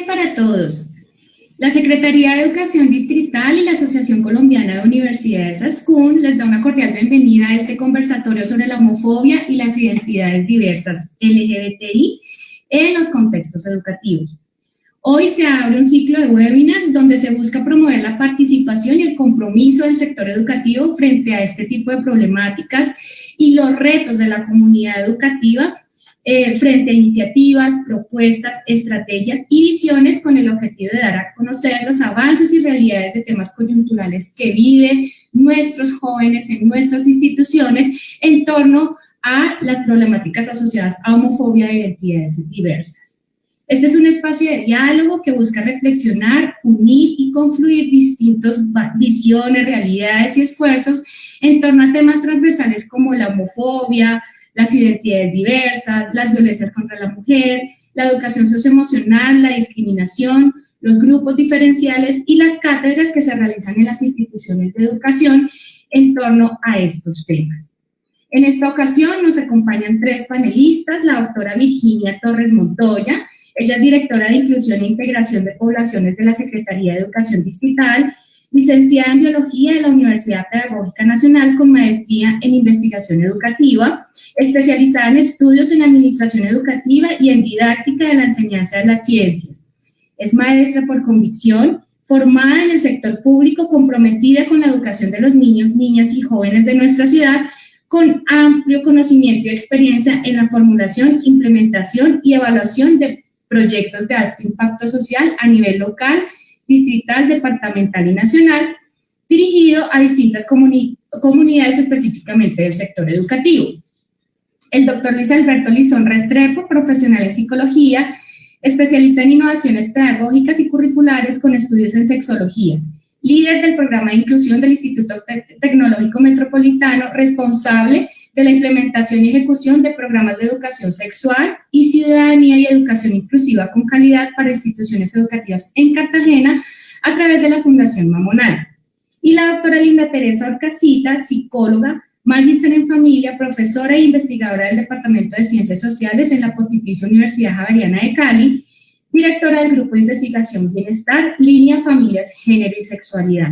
para todos. La Secretaría de Educación Distrital y la Asociación Colombiana de Universidades ASCUN les da una cordial bienvenida a este conversatorio sobre la homofobia y las identidades diversas LGBTI en los contextos educativos. Hoy se abre un ciclo de webinars donde se busca promover la participación y el compromiso del sector educativo frente a este tipo de problemáticas y los retos de la comunidad educativa frente a iniciativas, propuestas, estrategias y visiones con el objetivo de dar a conocer los avances y realidades de temas coyunturales que viven nuestros jóvenes en nuestras instituciones en torno a las problemáticas asociadas a homofobia e identidades diversas. Este es un espacio de diálogo que busca reflexionar, unir y confluir distintas visiones, realidades y esfuerzos en torno a temas transversales como la homofobia, las identidades diversas, las violencias contra la mujer, la educación socioemocional, la discriminación, los grupos diferenciales y las cátedras que se realizan en las instituciones de educación en torno a estos temas. En esta ocasión nos acompañan 3 panelistas, la doctora Virginia Torres Montoya. Ella es directora de Inclusión e Integración de Poblaciones de la Secretaría de Educación Distrital, licenciada en Biología de la Universidad Pedagógica Nacional con maestría en Investigación Educativa, especializada en estudios en Administración Educativa y en Didáctica de la Enseñanza de las Ciencias. Es maestra por convicción, formada en el sector público, comprometida con la educación de los niños, niñas y jóvenes de nuestra ciudad, con amplio conocimiento y experiencia en la formulación, implementación y evaluación de proyectos de alto impacto social a nivel local, distrital, departamental y nacional, dirigido a distintas comunidades específicamente del sector educativo. El doctor Luis Alberto Lizón Restrepo, profesional en psicología, especialista en innovaciones pedagógicas y curriculares con estudios en sexología, líder del programa de inclusión del Instituto Tecnológico Metropolitano, responsable de la implementación y ejecución de programas de educación sexual y ciudadanía y educación inclusiva con calidad para instituciones educativas en Cartagena a través de la Fundación Mamonal. Y la doctora Linda Teresa Orcasita, psicóloga, magíster en familia, profesora e investigadora del Departamento de Ciencias Sociales en la Pontificia Universidad Javeriana de Cali, directora del Grupo de Investigación Bienestar, Línea Familias, Género y Sexualidad.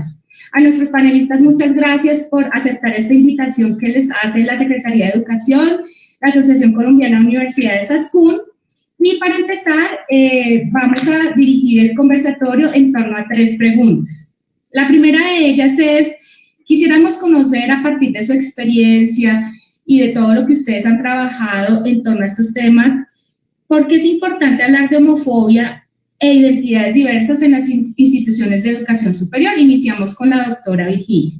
A nuestros panelistas, muchas gracias por aceptar esta invitación que les hace la Secretaría de Educación, la Asociación Colombiana de Universidades ASCUN. Y para empezar, vamos a dirigir el conversatorio en torno a 3 preguntas. La primera de ellas es, quisiéramos conocer a partir de su experiencia y de todo lo que ustedes han trabajado en torno a estos temas, ¿por qué es importante hablar de homofobia e identidades diversas en las instituciones de educación superior? Iniciamos con la doctora Virginia.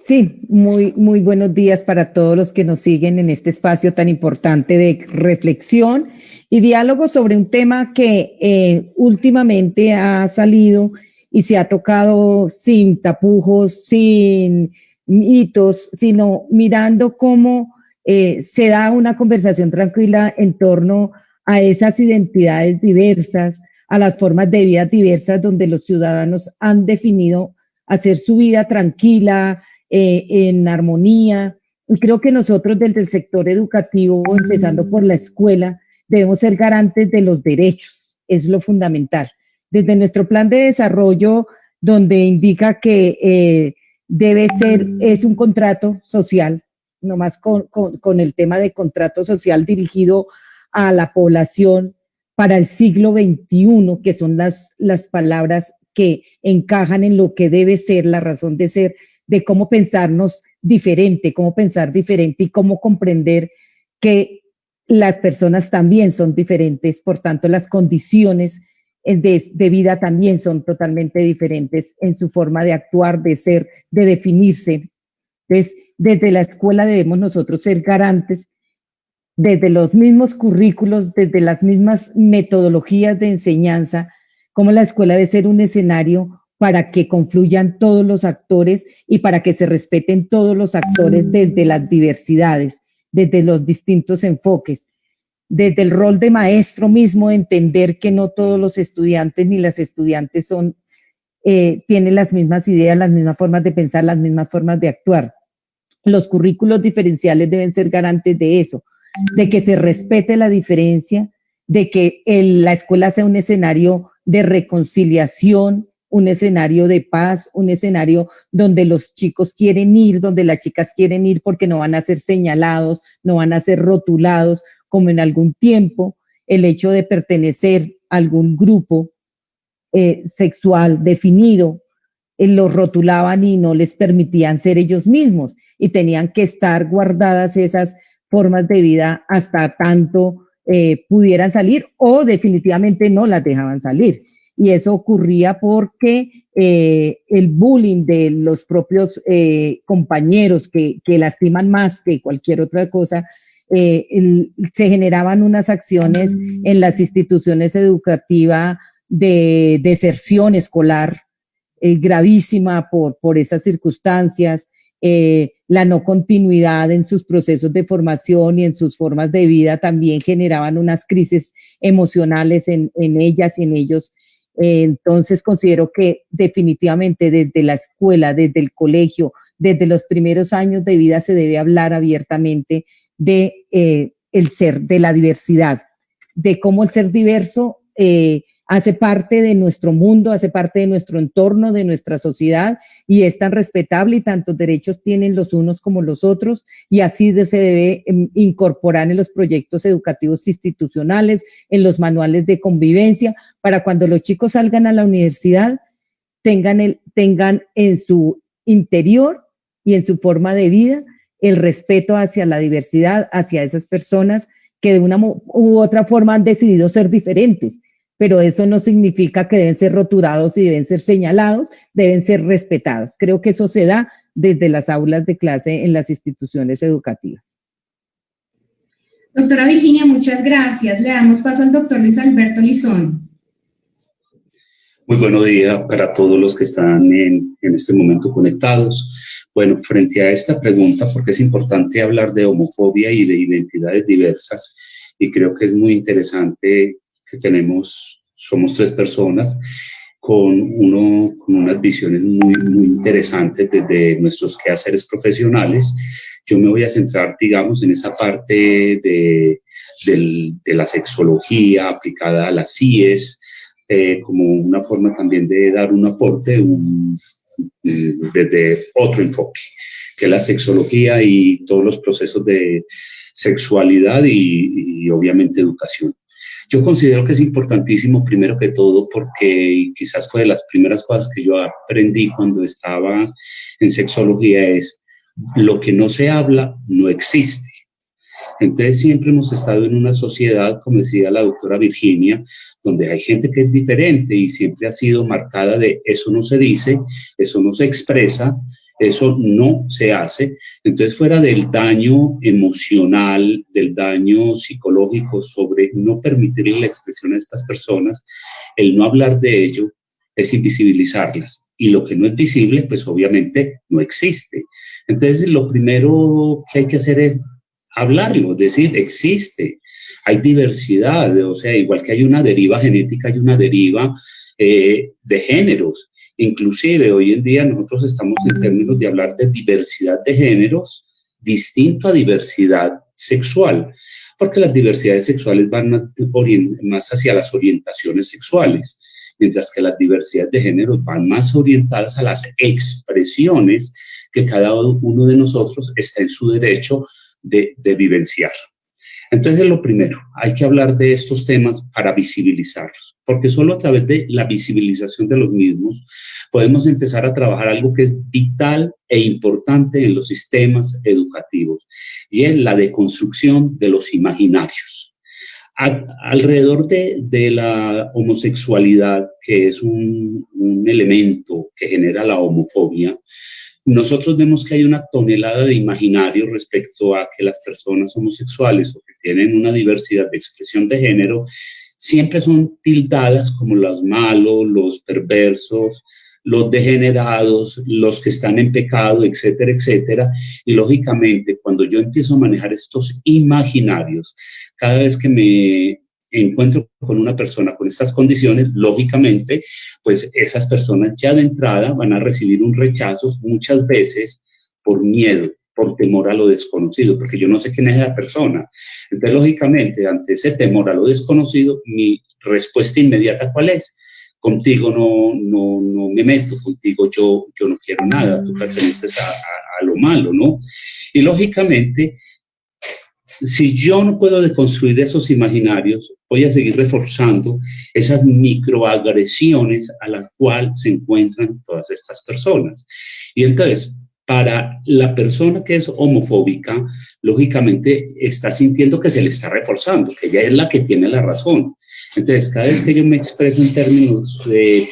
Sí, muy buenos días para todos los que nos siguen en este espacio tan importante de reflexión y diálogo sobre un tema que últimamente ha salido y se ha tocado sin tapujos, sin mitos, sino mirando cómo se da una conversación tranquila en torno a esas identidades diversas, a las formas de vida diversas donde los ciudadanos han definido hacer su vida tranquila, en armonía. Y creo que nosotros desde el sector educativo, empezando por la escuela, debemos ser garantes de los derechos, es lo fundamental. Desde nuestro plan de desarrollo, donde indica que debe ser, es un contrato social, nomás con el tema de contrato social dirigido a la población para el siglo XXI, que son las palabras que encajan en lo que debe ser la razón de ser, de cómo pensarnos diferente, cómo pensar diferente y cómo comprender que las personas también son diferentes, por tanto las condiciones de vida también son totalmente diferentes en su forma de actuar, de ser, de definirse. Entonces, desde la escuela debemos nosotros ser garantes, desde los mismos currículos, desde las mismas metodologías de enseñanza, cómo la escuela debe ser un escenario para que confluyan todos los actores y para que se respeten todos los actores desde las diversidades, desde los distintos enfoques, desde el rol de maestro mismo, de entender que no todos los estudiantes ni las estudiantes tienen las mismas ideas, las mismas formas de pensar, las mismas formas de actuar. Los currículos diferenciales deben ser garantes de eso, de que se respete la diferencia, de que la escuela sea un escenario de reconciliación, un escenario de paz, un escenario donde los chicos quieren ir, donde las chicas quieren ir porque no van a ser señalados, no van a ser rotulados, como en algún tiempo el hecho de pertenecer a algún grupo sexual definido, los rotulaban y no les permitían ser ellos mismos y tenían que estar guardadas esas formas de vida hasta tanto pudieran salir o definitivamente no las dejaban salir. Y eso ocurría porque el bullying de los propios compañeros que lastiman más que cualquier otra cosa, se generaban unas acciones en las instituciones educativas de deserción escolar gravísima por esas circunstancias, la no continuidad en sus procesos de formación y en sus formas de vida también generaban unas crisis emocionales en ellas y en ellos. Entonces considero que definitivamente desde la escuela, desde el colegio, desde los primeros años de vida se debe hablar abiertamente de el ser, de la diversidad, de cómo el ser diverso hace parte de nuestro mundo, hace parte de nuestro entorno, de nuestra sociedad y es tan respetable y tantos derechos tienen los unos como los otros y así se debe incorporar en los proyectos educativos institucionales, en los manuales de convivencia, para cuando los chicos salgan a la universidad tengan en su interior y en su forma de vida el respeto hacia la diversidad, hacia esas personas que de una u otra forma han decidido ser diferentes. Pero eso no significa que deben ser rotulados y deben ser señalados, deben ser respetados. Creo que eso se da desde las aulas de clase en las instituciones educativas. Doctora Virginia, muchas gracias. Le damos paso al doctor Luis Alberto Lizón. Muy buenos días para todos los que están en este momento conectados. Bueno, frente a esta pregunta, porque es importante hablar de homofobia y de identidades diversas, y creo que es muy interesante que somos tres personas con unas visiones muy interesantes desde nuestros quehaceres profesionales. Yo me voy a centrar, digamos, en esa parte de la sexología aplicada a las CIES, como una forma también de dar un aporte desde otro enfoque, que es la sexología y todos los procesos de sexualidad y obviamente educación. Yo considero que es importantísimo, primero que todo, porque quizás fue de las primeras cosas que yo aprendí cuando estaba en sexología, es lo que no se habla no existe. Entonces siempre hemos estado en una sociedad, como decía la doctora Virginia, donde hay gente que es diferente y siempre ha sido marcada de eso no se dice, eso no se expresa, eso no se hace. Entonces, fuera del daño emocional, del daño psicológico sobre no permitirle la expresión a estas personas, el no hablar de ello es invisibilizarlas. Y lo que no es visible, pues obviamente no existe. Entonces, lo primero que hay que hacer es hablarlo, decir, existe, hay diversidad, o sea, igual que hay una deriva genética, hay una deriva de géneros. Inclusive hoy en día nosotros estamos en términos de hablar de diversidad de géneros distinto a diversidad sexual, porque las diversidades sexuales van más hacia las orientaciones sexuales, mientras que las diversidades de géneros van más orientadas a las expresiones que cada uno de nosotros está en su derecho de vivenciar. Entonces, lo primero, hay que hablar de estos temas para visibilizarlos, porque solo a través de la visibilización de los mismos podemos empezar a trabajar algo que es vital e importante en los sistemas educativos, y es la deconstrucción de los imaginarios. Alrededor de la homosexualidad, que es un elemento que genera la homofobia, nosotros vemos que hay una tonelada de imaginario respecto a que las personas homosexuales o que tienen una diversidad de expresión de género siempre son tildadas como los malos, los perversos, los degenerados, los que están en pecado, etcétera, etcétera. Y lógicamente, cuando yo empiezo a manejar estos imaginarios, cada vez que me encuentro con una persona con estas condiciones, lógicamente, pues esas personas ya de entrada van a recibir un rechazo muchas veces por miedo, por temor a lo desconocido, porque yo no sé quién es esa persona. Entonces, lógicamente, ante ese temor a lo desconocido, mi respuesta inmediata, ¿cuál es? Contigo no me meto, contigo yo no quiero nada, tú perteneces a lo malo, ¿no? Y lógicamente, si yo no puedo deconstruir esos imaginarios, voy a seguir reforzando esas microagresiones a las cuales se encuentran todas estas personas. Y entonces, para la persona que es homofóbica, lógicamente está sintiendo que se le está reforzando, que ella es la que tiene la razón. Entonces, cada vez que yo me expreso en términos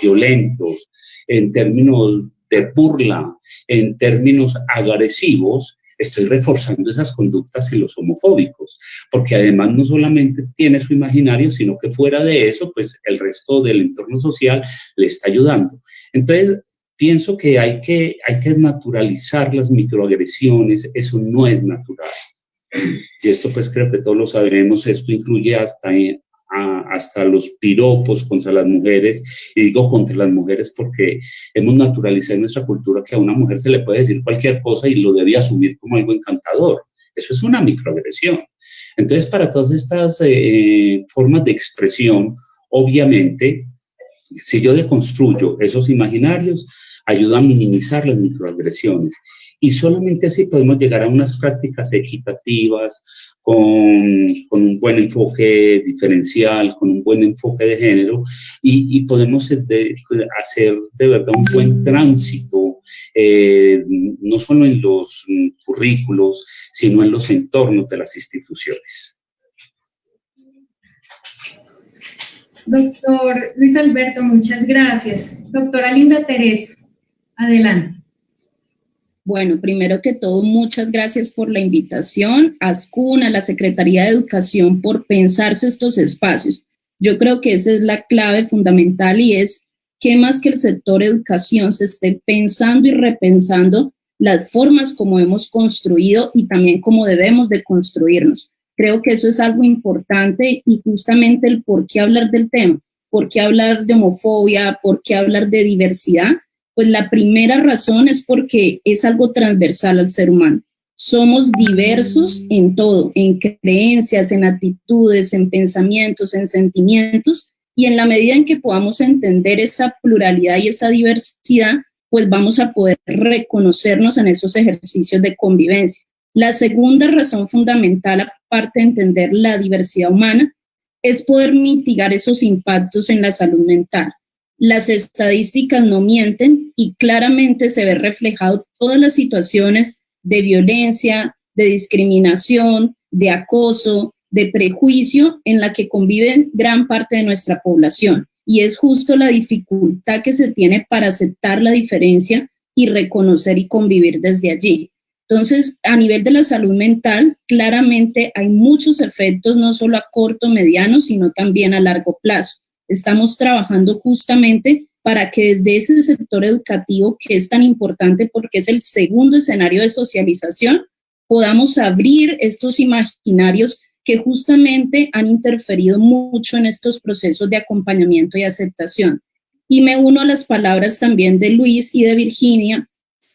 violentos, en términos de burla, en términos agresivos, estoy reforzando esas conductas en los homofóbicos, porque además no solamente tiene su imaginario, sino que fuera de eso, pues el resto del entorno social le está ayudando. Entonces, pienso que hay que naturalizar las microagresiones, eso no es natural. Y esto pues creo que todos lo sabremos, esto incluye hasta los piropos contra las mujeres, y digo contra las mujeres porque hemos naturalizado en nuestra cultura que a una mujer se le puede decir cualquier cosa y lo debe asumir como algo encantador. Eso es una microagresión. Entonces, para todas estas formas de expresión, obviamente, si yo deconstruyo esos imaginarios, ayuda a minimizar las microagresiones. Y solamente así podemos llegar a unas prácticas equitativas, con un buen enfoque diferencial, con un buen enfoque de género, y podemos hacer de verdad un buen tránsito, no solo en los currículos, sino en los entornos de las instituciones. Doctor Luis Alberto, muchas gracias. Doctora Linda Teresa, adelante. Bueno, primero que todo, muchas gracias por la invitación, a ASCUN, a la Secretaría de Educación, por pensarse estos espacios. Yo creo que esa es la clave fundamental, y es que más que el sector educación se esté pensando y repensando las formas como hemos construido y también cómo debemos de construirnos. Creo que eso es algo importante, y justamente el por qué hablar del tema, por qué hablar de homofobia, por qué hablar de diversidad. Pues la primera razón es porque es algo transversal al ser humano. Somos diversos en todo, en creencias, en actitudes, en pensamientos, en sentimientos, y en la medida en que podamos entender esa pluralidad y esa diversidad, pues vamos a poder reconocernos en esos ejercicios de convivencia. La segunda razón fundamental, aparte de entender la diversidad humana, es poder mitigar esos impactos en la salud mental. Las estadísticas no mienten, y claramente se ve reflejado todas las situaciones de violencia, de discriminación, de acoso, de prejuicio en la que conviven gran parte de nuestra población. Y es justo la dificultad que se tiene para aceptar la diferencia y reconocer y convivir desde allí. Entonces, a nivel de la salud mental, claramente hay muchos efectos, no solo a corto, mediano, sino también a largo plazo. Estamos trabajando justamente para que desde ese sector educativo, que es tan importante porque es el segundo escenario de socialización, podamos abrir estos imaginarios que justamente han interferido mucho en estos procesos de acompañamiento y aceptación. Y me uno a las palabras también de Luis y de Virginia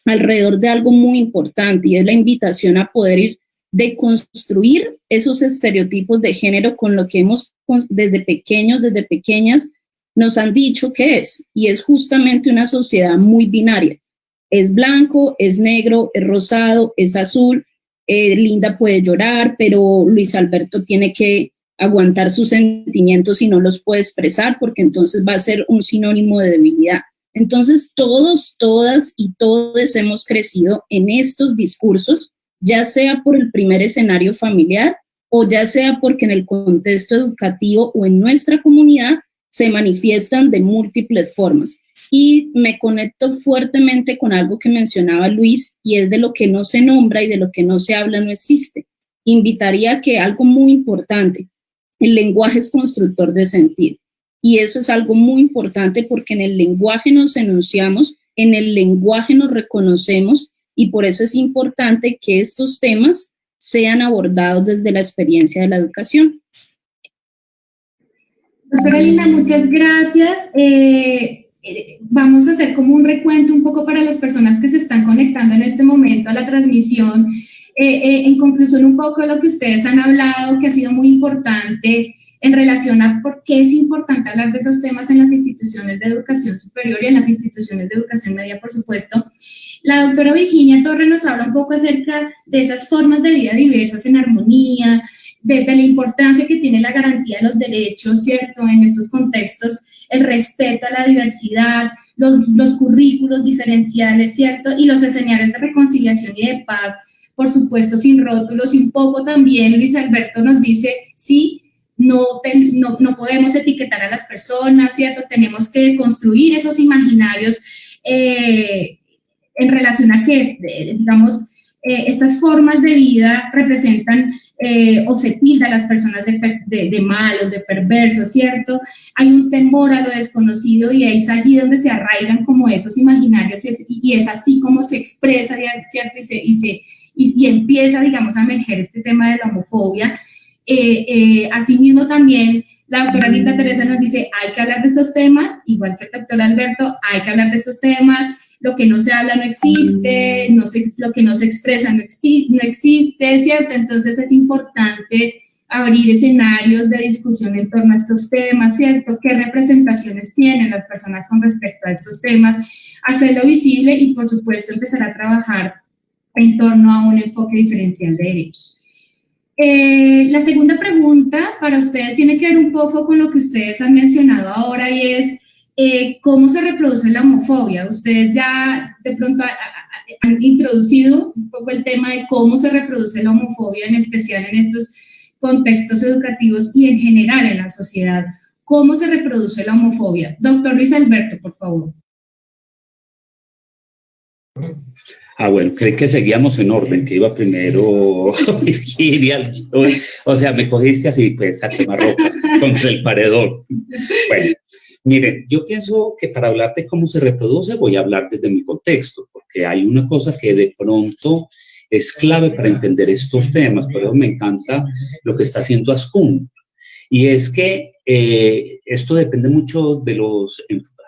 alrededor de algo muy importante, y es la invitación a poder ir deconstruir esos estereotipos de género con lo que hemos desde pequeños, desde pequeñas, nos han dicho que es, y es justamente una sociedad muy binaria. Es blanco, es negro, es rosado, es azul. Linda puede llorar, pero Luis Alberto tiene que aguantar sus sentimientos y no los puede expresar, porque entonces va a ser un sinónimo de debilidad. Entonces todos, todas y todos hemos crecido en estos discursos, ya sea por el primer escenario familiar, o ya sea porque en el contexto educativo o en nuestra comunidad se manifiestan de múltiples formas. Y me conecto fuertemente con algo que mencionaba Luis, y es de lo que no se nombra y de lo que no se habla no existe. Invitaría a que algo muy importante, el lenguaje es constructor de sentir. Y eso es algo muy importante porque en el lenguaje nos enunciamos, en el lenguaje nos reconocemos, y por eso es importante que estos temas sean abordados desde la experiencia de la educación. Doctora Linda, muchas gracias. vamos a hacer como un recuento un poco para las personas que se están conectando en este momento a la transmisión. En conclusión, un poco de lo que ustedes han hablado, que ha sido muy importante en relación a por qué es importante hablar de esos temas en las instituciones de educación superior y en las instituciones de educación media, por supuesto. La doctora Virginia Torres nos habla un poco acerca de esas formas de vida diversas en armonía, de la importancia que tiene la garantía de los derechos, ¿cierto?, en estos contextos, el respeto a la diversidad, los currículos diferenciales, ¿cierto?, y los escenarios de reconciliación y de paz, por supuesto, sin rótulos, y un poco también Luis Alberto nos dice, sí, no podemos etiquetar a las personas, ¿cierto?, tenemos que construir esos imaginarios en relación a que, digamos, estas formas de vida representan o se tilda a las personas de malos, de perversos, ¿cierto? Hay un temor a lo desconocido y es allí donde se arraigan como esos imaginarios y es así como se expresa, ¿cierto? Y empieza, digamos, a emerger este tema de la homofobia. Asimismo también la doctora Linda Teresa nos dice, hay que hablar de estos temas, igual que el doctor Alberto, hay que hablar de estos temas. Lo que no se habla no existe, lo que no se expresa no existe, ¿cierto? Entonces es importante abrir escenarios de discusión en torno a estos temas, ¿cierto? ¿Qué representaciones tienen las personas con respecto a estos temas? Hacerlo visible y, por supuesto, empezar a trabajar en torno a un enfoque diferencial de derechos. La segunda pregunta para ustedes tiene que ver un poco con lo que ustedes han mencionado ahora y es ¿cómo se reproduce la homofobia? Ustedes ya de pronto han introducido un poco el tema de cómo se reproduce la homofobia, en especial en estos contextos educativos y en general en la sociedad. ¿Cómo se reproduce la homofobia? Doctor Luis Alberto, por favor. Bueno, creí que seguíamos en orden, que iba primero Virginia, o sea, me cogiste así, pues, a quemarropa contra el paredón. Bueno, miren, yo pienso que para hablar de cómo se reproduce voy a hablar desde mi contexto, porque hay una cosa que de pronto es clave para entender estos temas, por eso me encanta lo que está haciendo Ascun, y es que esto depende mucho de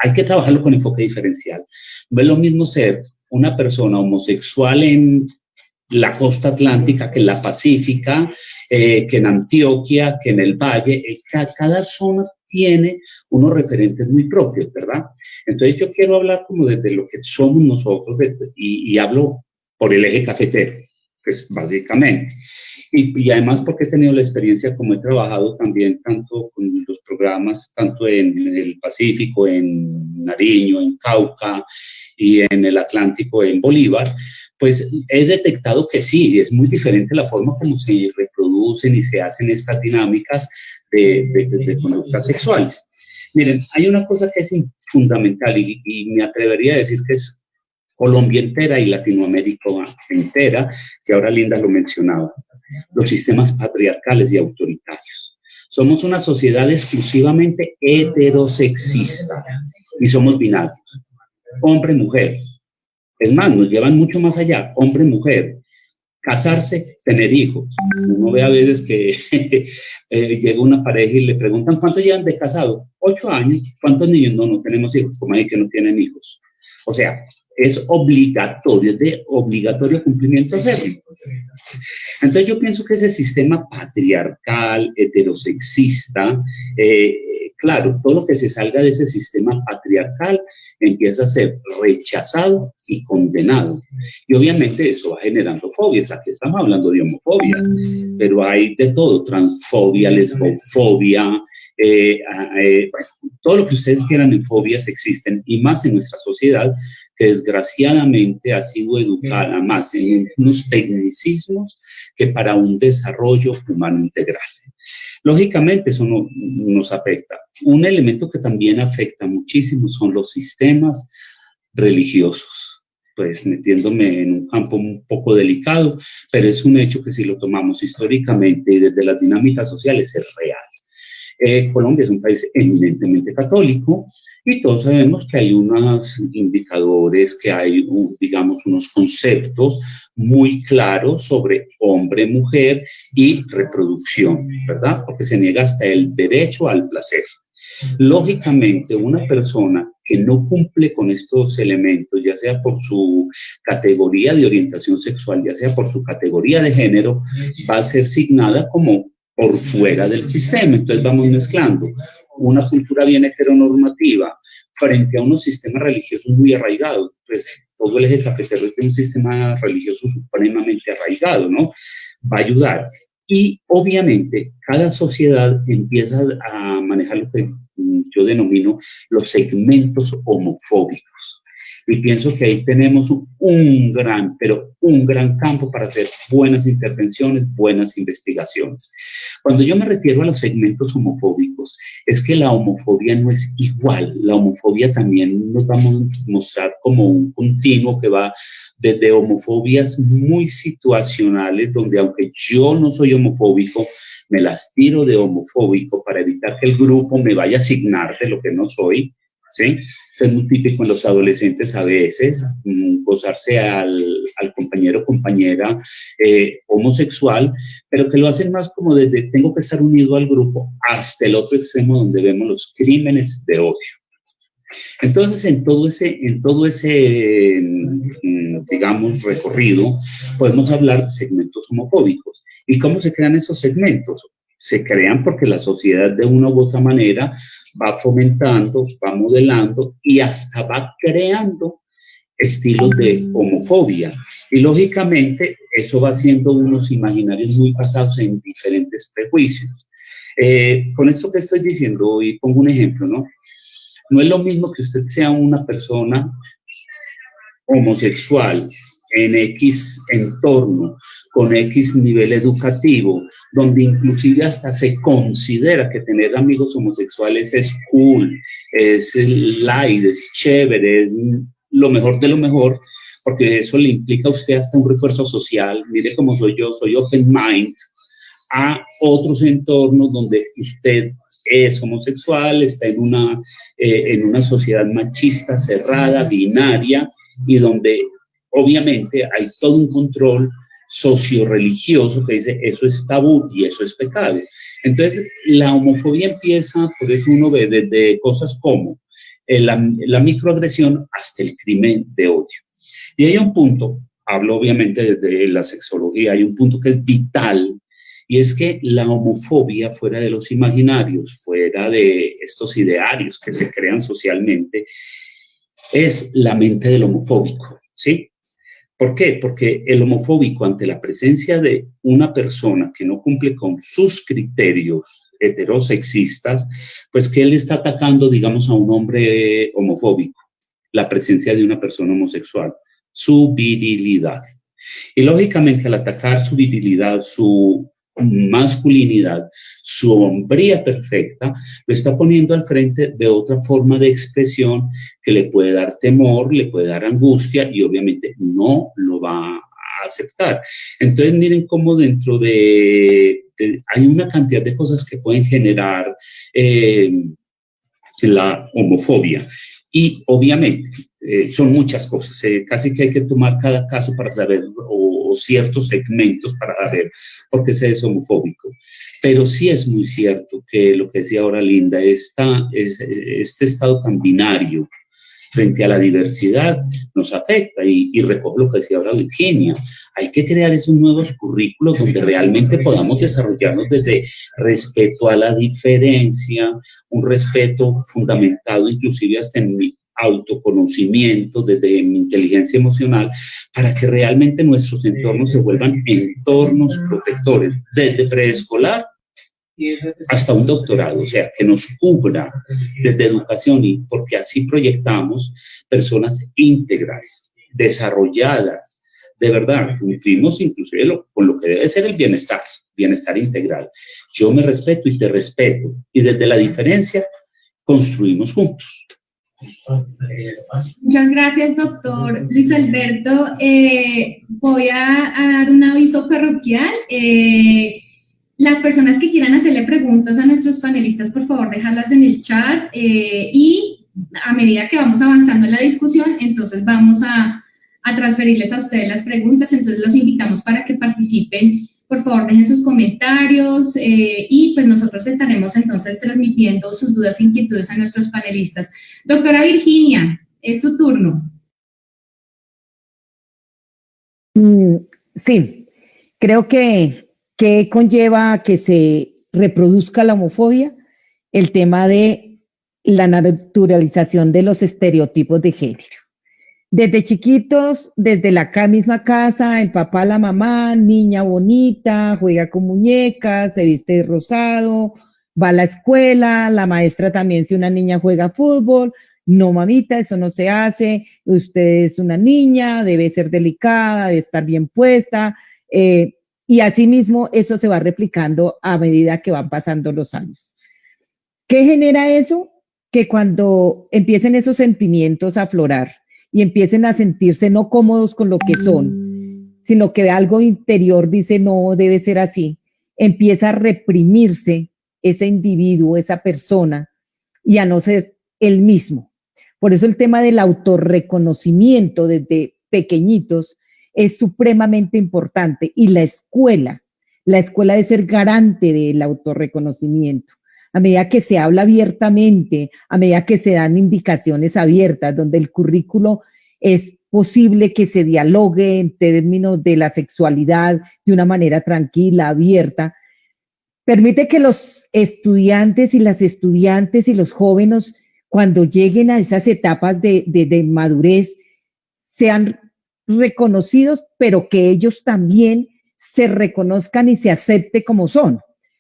hay que trabajarlo con enfoque diferencial. No es lo mismo ser una persona homosexual en la costa atlántica que en la pacífica, que en Antioquia, que en el Valle. Cada zona tiene unos referentes muy propios, ¿verdad? Entonces yo quiero hablar como desde lo que somos nosotros y hablo por el eje cafetero, pues básicamente. Y además porque he tenido la experiencia, como he trabajado también tanto con los programas, tanto en el Pacífico, en Nariño, en Cauca y en el Atlántico, en Bolívar, pues he detectado que sí, es muy diferente la forma como se reproducen y se hacen estas dinámicas de conductas sexuales. Miren, hay una cosa que es fundamental y me atrevería a decir que es Colombia entera y Latinoamérica entera, que ahora Linda lo mencionaba, los sistemas patriarcales y autoritarios. Somos una sociedad exclusivamente heterosexista y somos binarios, hombre-mujer. Es más, nos llevan mucho más allá, hombre-mujer, casarse, tener hijos. Uno ve a veces que llega una pareja y le preguntan, ¿cuánto llevan de casado? 8 años. ¿Cuántos niños? No tenemos hijos, como hay que no tienen hijos. O sea, es obligatorio, de obligatorio cumplimiento hacerlo. Entonces yo pienso que ese sistema patriarcal, heterosexista, claro, todo lo que se salga de ese sistema patriarcal empieza a ser rechazado y condenado. Y obviamente eso va generando fobias. Aquí estamos hablando de homofobias, pero hay de todo, transfobia, lesbofobia, bueno, todo lo que ustedes quieran en fobias existen, y más en nuestra sociedad que desgraciadamente ha sido educada más en unos tecnicismos que para un desarrollo humano integral. Lógicamente eso nos afecta. Un elemento que también afecta muchísimo son los sistemas religiosos, pues metiéndome en un campo un poco delicado, pero es un hecho que si lo tomamos históricamente y desde las dinámicas sociales es real. Colombia es un país eminentemente católico y todos sabemos que hay unos indicadores, que hay, digamos, unos conceptos muy claros sobre hombre, mujer y reproducción, ¿verdad? Porque se niega hasta el derecho al placer. Lógicamente, una persona que no cumple con estos elementos, ya sea por su categoría de orientación sexual, ya sea por su categoría de género, va a ser signada como por fuera del sistema. Entonces vamos mezclando una cultura bien heteronormativa frente a unos sistemas religiosos muy arraigados. Pues todo el eje cafetero es un sistema religioso supremamente arraigado, ¿no? Va a ayudar. Y obviamente cada sociedad empieza a manejar lo que yo denomino los segmentos homofóbicos. Y pienso que ahí tenemos un gran, pero un gran campo para hacer buenas intervenciones, buenas investigaciones. Cuando yo me refiero a los segmentos homofóbicos, es que la homofobia no es igual. La homofobia también nos va a mostrar como un continuo que va desde homofobias muy situacionales, donde aunque yo no soy homofóbico, me las tiro de homofóbico para evitar que el grupo me vaya a asignar de lo que no soy, ¿sí? Es muy típico en los adolescentes a veces, gozarse al compañero o compañera homosexual, pero que lo hacen más como desde tengo que estar unido al grupo, hasta el otro extremo donde vemos los crímenes de odio. Entonces, en todo ese digamos, recorrido, podemos hablar de segmentos homofóbicos. ¿Y cómo se crean esos segmentos? Se crean porque la sociedad de una u otra manera va fomentando, va modelando y hasta va creando estilos de homofobia. Y lógicamente eso va haciendo unos imaginarios muy basados en diferentes prejuicios. Con esto que estoy diciendo, y pongo un ejemplo, ¿no? No es lo mismo que usted sea una persona homosexual en X entorno, con X nivel educativo, donde inclusive hasta se considera que tener amigos homosexuales es cool, es light, es chévere, es lo mejor de lo mejor, porque eso le implica a usted hasta un refuerzo social. Mire cómo soy yo, soy open mind, a otros entornos donde usted es homosexual, está en una sociedad machista, cerrada, binaria, y donde obviamente hay todo un control socio-religioso que dice eso es tabú y eso es pecado. Entonces, la homofobia empieza, por eso uno ve desde cosas como la microagresión hasta el crimen de odio. Y hay un punto, hablo obviamente desde la sexología, hay un punto que es vital, y es que la homofobia, fuera de los imaginarios, fuera de estos idearios que se crean socialmente, es la mente del homofóbico, ¿sí? ¿Por qué? Porque el homofóbico, ante la presencia de una persona que no cumple con sus criterios heterosexistas, pues que él está atacando, digamos, a un hombre homofóbico, la presencia de una persona homosexual, su virilidad. Y lógicamente al atacar su virilidad, su masculinidad, su hombría perfecta, lo está poniendo al frente de otra forma de expresión que le puede dar temor, le puede dar angustia y obviamente no lo va a aceptar. Entonces miren cómo dentro hay una cantidad de cosas que pueden generar la homofobia. Y obviamente son muchas cosas, casi que hay que tomar cada caso para saber, o ciertos segmentos para saber por qué se es homofóbico. Pero sí es muy cierto que lo que decía ahora Linda, este estado tan binario frente a la diversidad nos afecta, y recojo lo que decía ahora Virginia. Hay que crear esos nuevos currículos donde realmente podamos desarrollarnos desde respeto a la diferencia, un respeto fundamentado inclusive hasta en mi autoconocimiento, desde mi inteligencia emocional, para que realmente nuestros entornos se vuelvan entornos protectores, desde preescolar hasta un doctorado, o sea, que nos cubra desde educación, y porque así proyectamos personas íntegras, desarrolladas, de verdad, cumplimos inclusive con lo que debe ser el bienestar integral. Yo me respeto y te respeto, y desde la diferencia construimos juntos. Muchas gracias, doctor Luis Alberto. Voy a dar un aviso parroquial. Las personas que quieran hacerle preguntas a nuestros panelistas, por favor, dejarlas en el chat, y a medida que vamos avanzando en la discusión, entonces vamos a transferirles a ustedes las preguntas. Entonces los invitamos para que participen por favor dejen sus comentarios y pues nosotros estaremos entonces transmitiendo sus dudas e inquietudes a nuestros panelistas. Doctora Virginia, es su turno. Sí, creo que conlleva que se reproduzca la homofobia, el tema de la naturalización de los estereotipos de género. Desde chiquitos, desde la misma casa, el papá, la mamá, niña bonita, juega con muñecas, se viste de rosado, va a la escuela, la maestra también, si una niña juega fútbol, no mamita, eso no se hace, usted es una niña, debe ser delicada, debe estar bien puesta, y asimismo eso se va replicando a medida que van pasando los años. ¿Qué genera eso? Que cuando empiecen esos sentimientos a aflorar y empiecen a sentirse no cómodos con lo que son, sino que algo interior dice no debe ser así, empieza a reprimirse ese individuo, esa persona, y a no ser el mismo. Por eso el tema del autorreconocimiento desde pequeñitos es supremamente importante, y la escuela debe ser garante del autorreconocimiento. A medida que se habla abiertamente, a medida que se dan indicaciones abiertas, donde el currículo es posible que se dialogue en términos de la sexualidad de una manera tranquila, abierta, permite que los estudiantes y las estudiantes y los jóvenes, cuando lleguen a esas etapas de madurez, sean reconocidos, pero que ellos también se reconozcan y se acepten como son.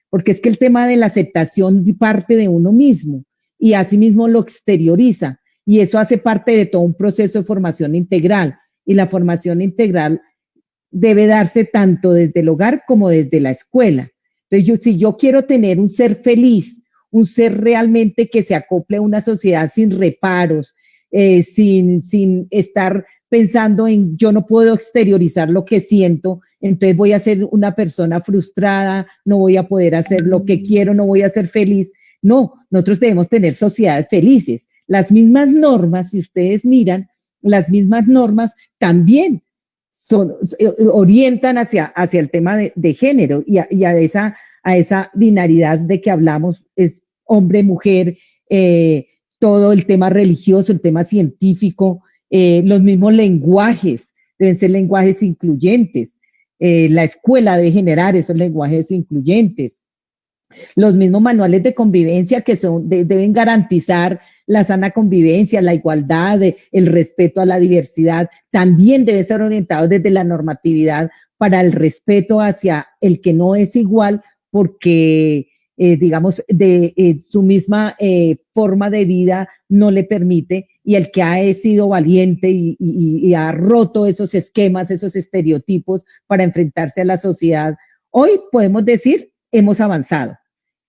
Porque es que el tema de la aceptación parte de uno mismo y asimismo lo exterioriza, y eso hace parte de todo un proceso de formación integral, y la formación integral debe darse tanto desde el hogar como desde la escuela. Entonces, si yo quiero tener un ser feliz, un ser realmente que se acople a una sociedad sin reparos, sin estar pensando en yo no puedo exteriorizar lo que siento, entonces voy a ser una persona frustrada, no voy a poder hacer lo que quiero, no voy a ser feliz. No, nosotros debemos tener sociedades felices. Las mismas normas, si ustedes miran, las mismas normas también orientan hacia el tema de género y a esa binaridad de que hablamos, es hombre, mujer, todo el tema religioso, el tema científico, los mismos lenguajes, deben ser lenguajes incluyentes. La escuela debe generar esos lenguajes incluyentes. Los mismos manuales de convivencia que deben garantizar la sana convivencia, la igualdad, el respeto a la diversidad, también deben ser orientados desde la normatividad para el respeto hacia el que no es igual, porque digamos, su misma forma de vida no le permite, y el que ha sido valiente y ha roto esos esquemas, esos estereotipos para enfrentarse a la sociedad, hoy podemos decir, hemos avanzado.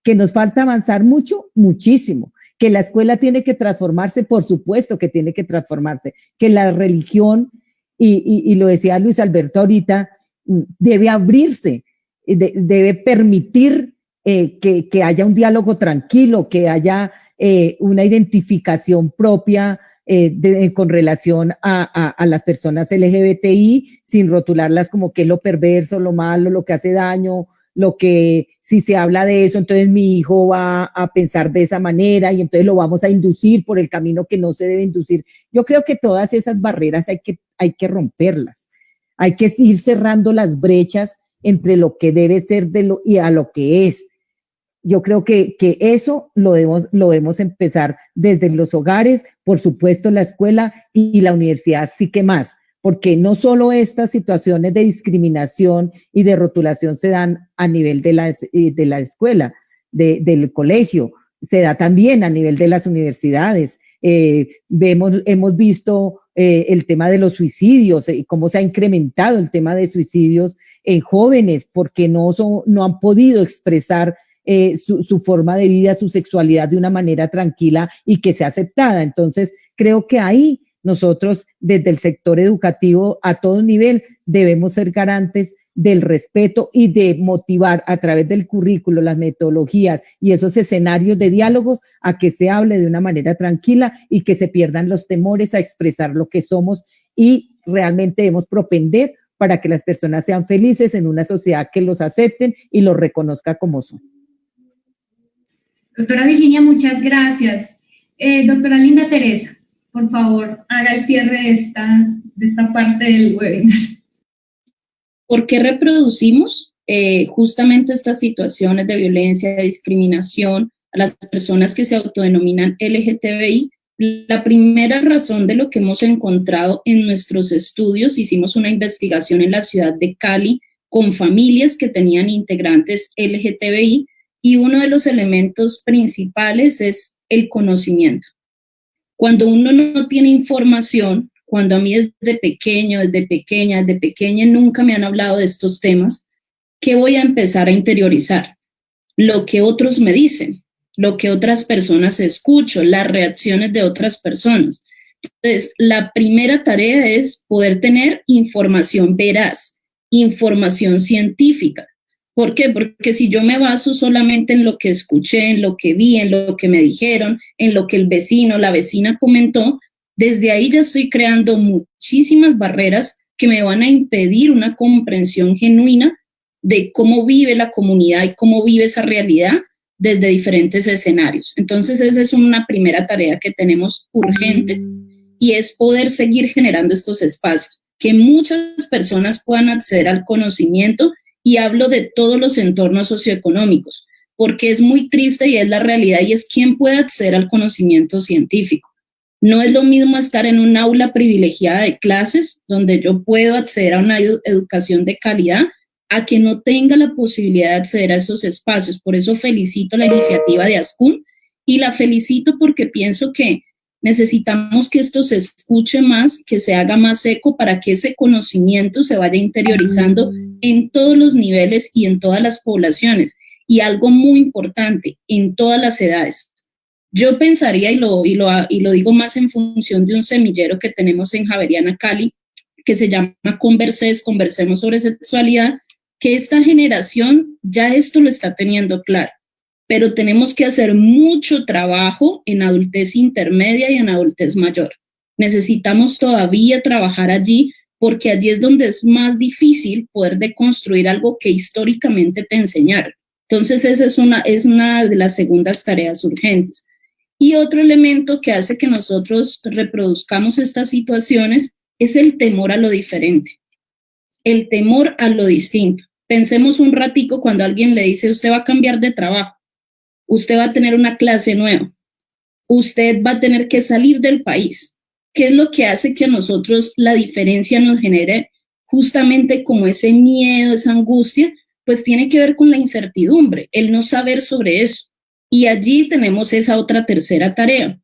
Que nos falta avanzar mucho, muchísimo. Que la escuela tiene que transformarse, por supuesto que tiene que transformarse. Que la religión, y lo decía Luis Alberto ahorita, debe abrirse, debe permitir que haya un diálogo tranquilo, que haya una identificación propia con relación a las personas LGBTI, sin rotularlas como que es lo perverso, lo malo, lo que hace daño, lo que si se habla de eso, entonces mi hijo va a pensar de esa manera y entonces lo vamos a inducir por el camino que no se debe inducir. Yo creo que todas esas barreras hay que romperlas. Hay que ir cerrando las brechas entre lo que debe ser y a lo que es. Yo creo que eso lo debemos empezar desde los hogares, por supuesto la escuela y la universidad, sí que más, porque no solo estas situaciones de discriminación y de rotulación se dan a nivel de la escuela, del colegio, se da también a nivel de las universidades. Hemos visto el tema de los suicidios y cómo se ha incrementado el tema de suicidios en jóvenes porque no han podido expresar su forma de vida, su sexualidad de una manera tranquila y que sea aceptada. Entonces, creo que ahí nosotros, desde el sector educativo a todo nivel, debemos ser garantes del respeto y de motivar a través del currículo, las metodologías y esos escenarios de diálogos a que se hable de una manera tranquila y que se pierdan los temores a expresar lo que somos, y realmente debemos propender para que las personas sean felices en una sociedad que los acepten y los reconozca como son. Doctora Virginia, muchas gracias. Doctora Linda Teresa, por favor, haga el cierre de esta parte del webinar. ¿Por qué reproducimos justamente estas situaciones de violencia, de discriminación a las personas que se autodenominan LGTBI? La primera razón de lo que hemos encontrado en nuestros estudios, hicimos una investigación en la ciudad de Cali con familias que tenían integrantes LGTBI y uno de los elementos principales es el conocimiento. Cuando uno no tiene información, cuando a mí desde pequeño, desde pequeña nunca me han hablado de estos temas, ¿qué voy a empezar a interiorizar? Lo que otros me dicen, lo que otras personas escucho, las reacciones de otras personas. Entonces, la primera tarea es poder tener información veraz, información científica. ¿Por qué? Porque si yo me baso solamente en lo que escuché, en lo que vi, en lo que me dijeron, en lo que el vecino, la vecina comentó, desde ahí ya estoy creando muchísimas barreras que me van a impedir una comprensión genuina de cómo vive la comunidad y cómo vive esa realidad desde diferentes escenarios. Entonces, esa es una primera tarea que tenemos urgente y es poder seguir generando estos espacios, que muchas personas puedan acceder al conocimiento, y hablo de todos los entornos socioeconómicos, porque es muy triste y es la realidad, y es quién puede acceder al conocimiento científico. No es lo mismo estar en un aula privilegiada de clases, donde yo puedo acceder a una educación de calidad, a que no tenga la posibilidad de acceder a esos espacios. Por eso felicito la iniciativa de ASCUN y la felicito porque pienso que necesitamos que esto se escuche más, que se haga más eco para que ese conocimiento se vaya interiorizando en todos los niveles y en todas las poblaciones. Y algo muy importante, en todas las edades. Yo pensaría, y lo digo más en función de un semillero que tenemos en Javeriana Cali, que se llama Conversemos sobre Sexualidad, que esta generación ya esto lo está teniendo claro. Pero tenemos que hacer mucho trabajo en adultez intermedia y en adultez mayor. Necesitamos todavía trabajar allí porque allí es donde es más difícil poder deconstruir algo que históricamente te enseñaron. Entonces esa es una de las segundas tareas urgentes. Y otro elemento que hace que nosotros reproduzcamos estas situaciones es el temor a lo diferente, el temor a lo distinto. Pensemos un ratico cuando alguien le dice, usted va a cambiar de trabajo, usted va a tener una clase nueva, usted va a tener que salir del país. ¿Qué es lo que hace que a nosotros la diferencia nos genere justamente como ese miedo, esa angustia? Pues tiene que ver con la incertidumbre, el no saber sobre eso. Y allí tenemos esa otra tercera tarea,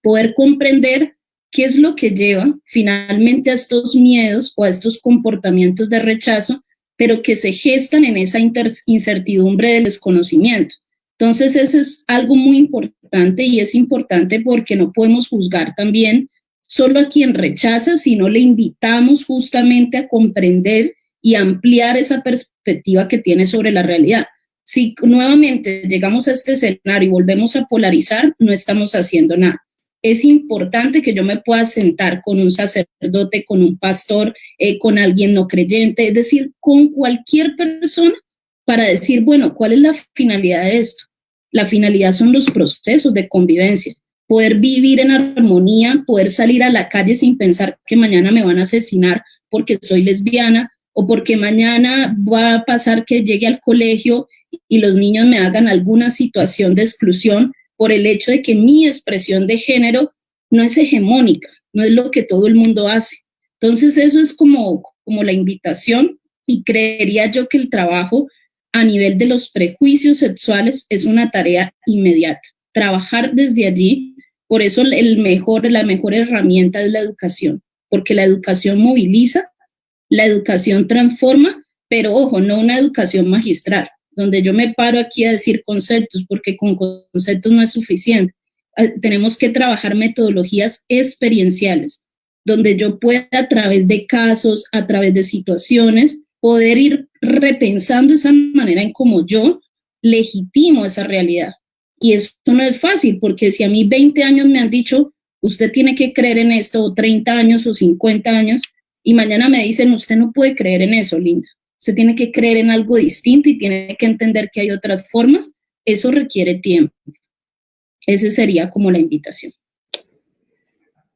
poder comprender qué es lo que lleva finalmente a estos miedos o a estos comportamientos de rechazo, pero que se gestan en esa incertidumbre del desconocimiento. Entonces, eso es algo muy importante y es importante porque no podemos juzgar también solo a quien rechaza, sino le invitamos justamente a comprender y ampliar esa perspectiva que tiene sobre la realidad. Si nuevamente llegamos a este escenario y volvemos a polarizar, no estamos haciendo nada. Es importante que yo me pueda sentar con un sacerdote, con un pastor, con alguien no creyente, es decir, con cualquier persona para decir, bueno, ¿cuál es la finalidad de esto? La finalidad son los procesos de convivencia, poder vivir en armonía, poder salir a la calle sin pensar que mañana me van a asesinar porque soy lesbiana o porque mañana va a pasar que llegue al colegio y los niños me hagan alguna situación de exclusión por el hecho de que mi expresión de género no es hegemónica, no es lo que todo el mundo hace. Entonces eso es como la invitación y creería yo que el trabajo a nivel de los prejuicios sexuales es una tarea inmediata. Trabajar desde allí, por eso la mejor herramienta es la educación, porque la educación moviliza, la educación transforma, pero ojo, no una educación magistral, donde yo me paro aquí a decir conceptos, porque con conceptos no es suficiente. Tenemos que trabajar metodologías experienciales, donde yo pueda a través de casos, a través de situaciones, poder ir repensando esa manera en cómo yo legitimo esa realidad. Y eso no es fácil, porque si a mí 20 años me han dicho, usted tiene que creer en esto, o 30 años o 50 años, y mañana me dicen, usted no puede creer en eso, Linda. Usted tiene que creer en algo distinto y tiene que entender que hay otras formas. Eso requiere tiempo. Esa sería como la invitación.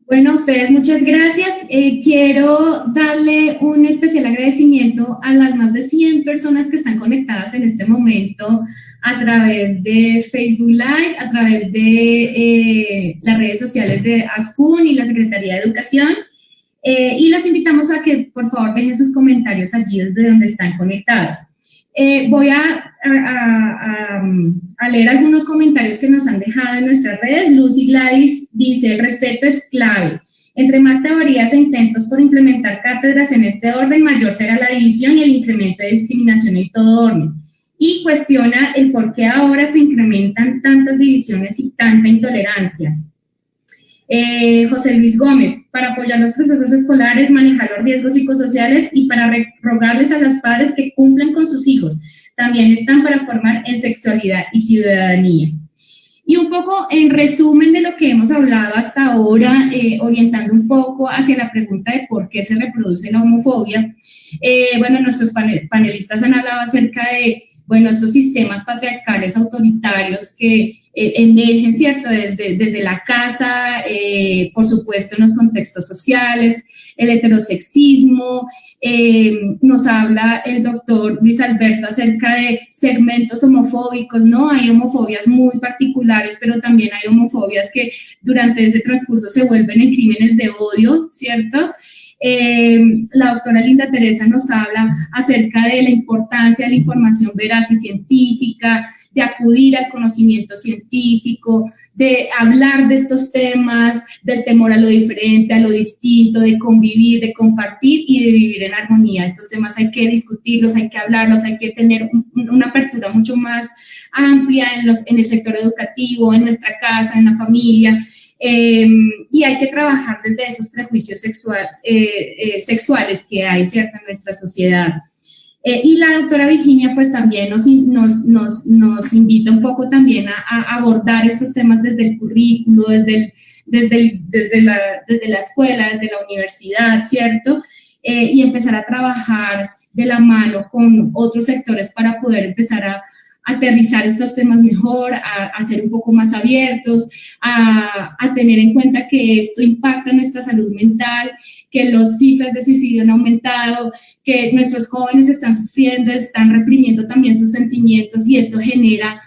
Bueno, a ustedes muchas gracias. Quiero darle un especial agradecimiento a las más de 100 personas que están conectadas en este momento a través de Facebook Live, a través de las redes sociales de ASCUN y la Secretaría de Educación. Y los invitamos a que por favor dejen sus comentarios allí desde donde están conectados. Voy a leer algunos comentarios que nos han dejado en nuestras redes. Lucy Gladys dice, el respeto es clave. Entre más teorías e intentos por implementar cátedras en este orden, mayor será la división y el incremento de discriminación en todo orden. Y cuestiona el por qué ahora se incrementan tantas divisiones y tanta intolerancia. José Luis Gómez, para apoyar los procesos escolares, manejar los riesgos psicosociales y para rogarles a los padres que cumplan con sus hijos. También están para formar en sexualidad y ciudadanía. Y un poco en resumen de lo que hemos hablado hasta ahora, orientando un poco hacia la pregunta de por qué se reproduce la homofobia. Bueno, nuestros panelistas han hablado acerca de, bueno, estos sistemas patriarcales autoritarios que emergen, ¿cierto?, desde la casa, por supuesto en los contextos sociales, el heterosexismo. Nos habla el doctor Luis Alberto acerca de segmentos homofóbicos, ¿no? Hay homofobias muy particulares, pero también hay homofobias que durante ese transcurso se vuelven en crímenes de odio, ¿cierto? La doctora Linda Teresa nos habla acerca de la importancia de la información veraz y científica, de acudir al conocimiento científico, de hablar de estos temas, del temor a lo diferente, a lo distinto, de convivir, de compartir y de vivir en armonía. Estos temas hay que discutirlos, hay que hablarlos, hay que tener una apertura mucho más amplia en el sector educativo, en nuestra casa, en la familia. Y hay que trabajar desde esos prejuicios sexuales que hay, ¿cierto?, en nuestra sociedad. Y la doctora Virginia pues también nos invita un poco también a abordar estos temas desde el currículo, desde la escuela, desde la universidad, ¿cierto? Y empezar a trabajar de la mano con otros sectores para poder empezar a aterrizar estos temas mejor, a ser un poco más abiertos, a tener en cuenta que esto impacta nuestra salud mental, que los cifras de suicidio han aumentado, que nuestros jóvenes están sufriendo, están reprimiendo también sus sentimientos y esto genera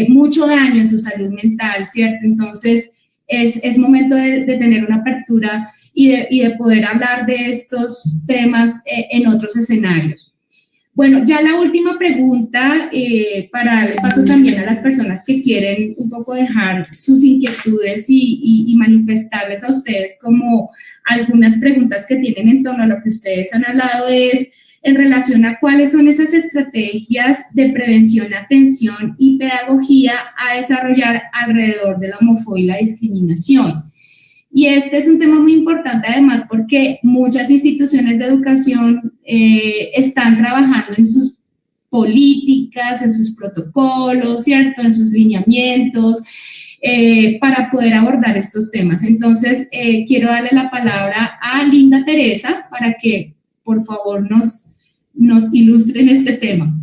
mucho daño en su salud mental, ¿cierto? Entonces, es momento de tener una apertura y de poder hablar de estos temas en otros escenarios. Bueno, ya la última pregunta, para darle paso también a las personas que quieren un poco dejar sus inquietudes y manifestarles a ustedes como algunas preguntas que tienen en torno a lo que ustedes han hablado, es en relación a cuáles son esas estrategias de prevención, atención y pedagogía a desarrollar alrededor de la homofobia y la discriminación. Y este es un tema muy importante además porque muchas instituciones de educación están trabajando en sus políticas, en sus protocolos, ¿cierto?, en sus lineamientos, para poder abordar estos temas. Entonces, quiero darle la palabra a Linda Teresa para que, por favor, nos ilustre en este tema.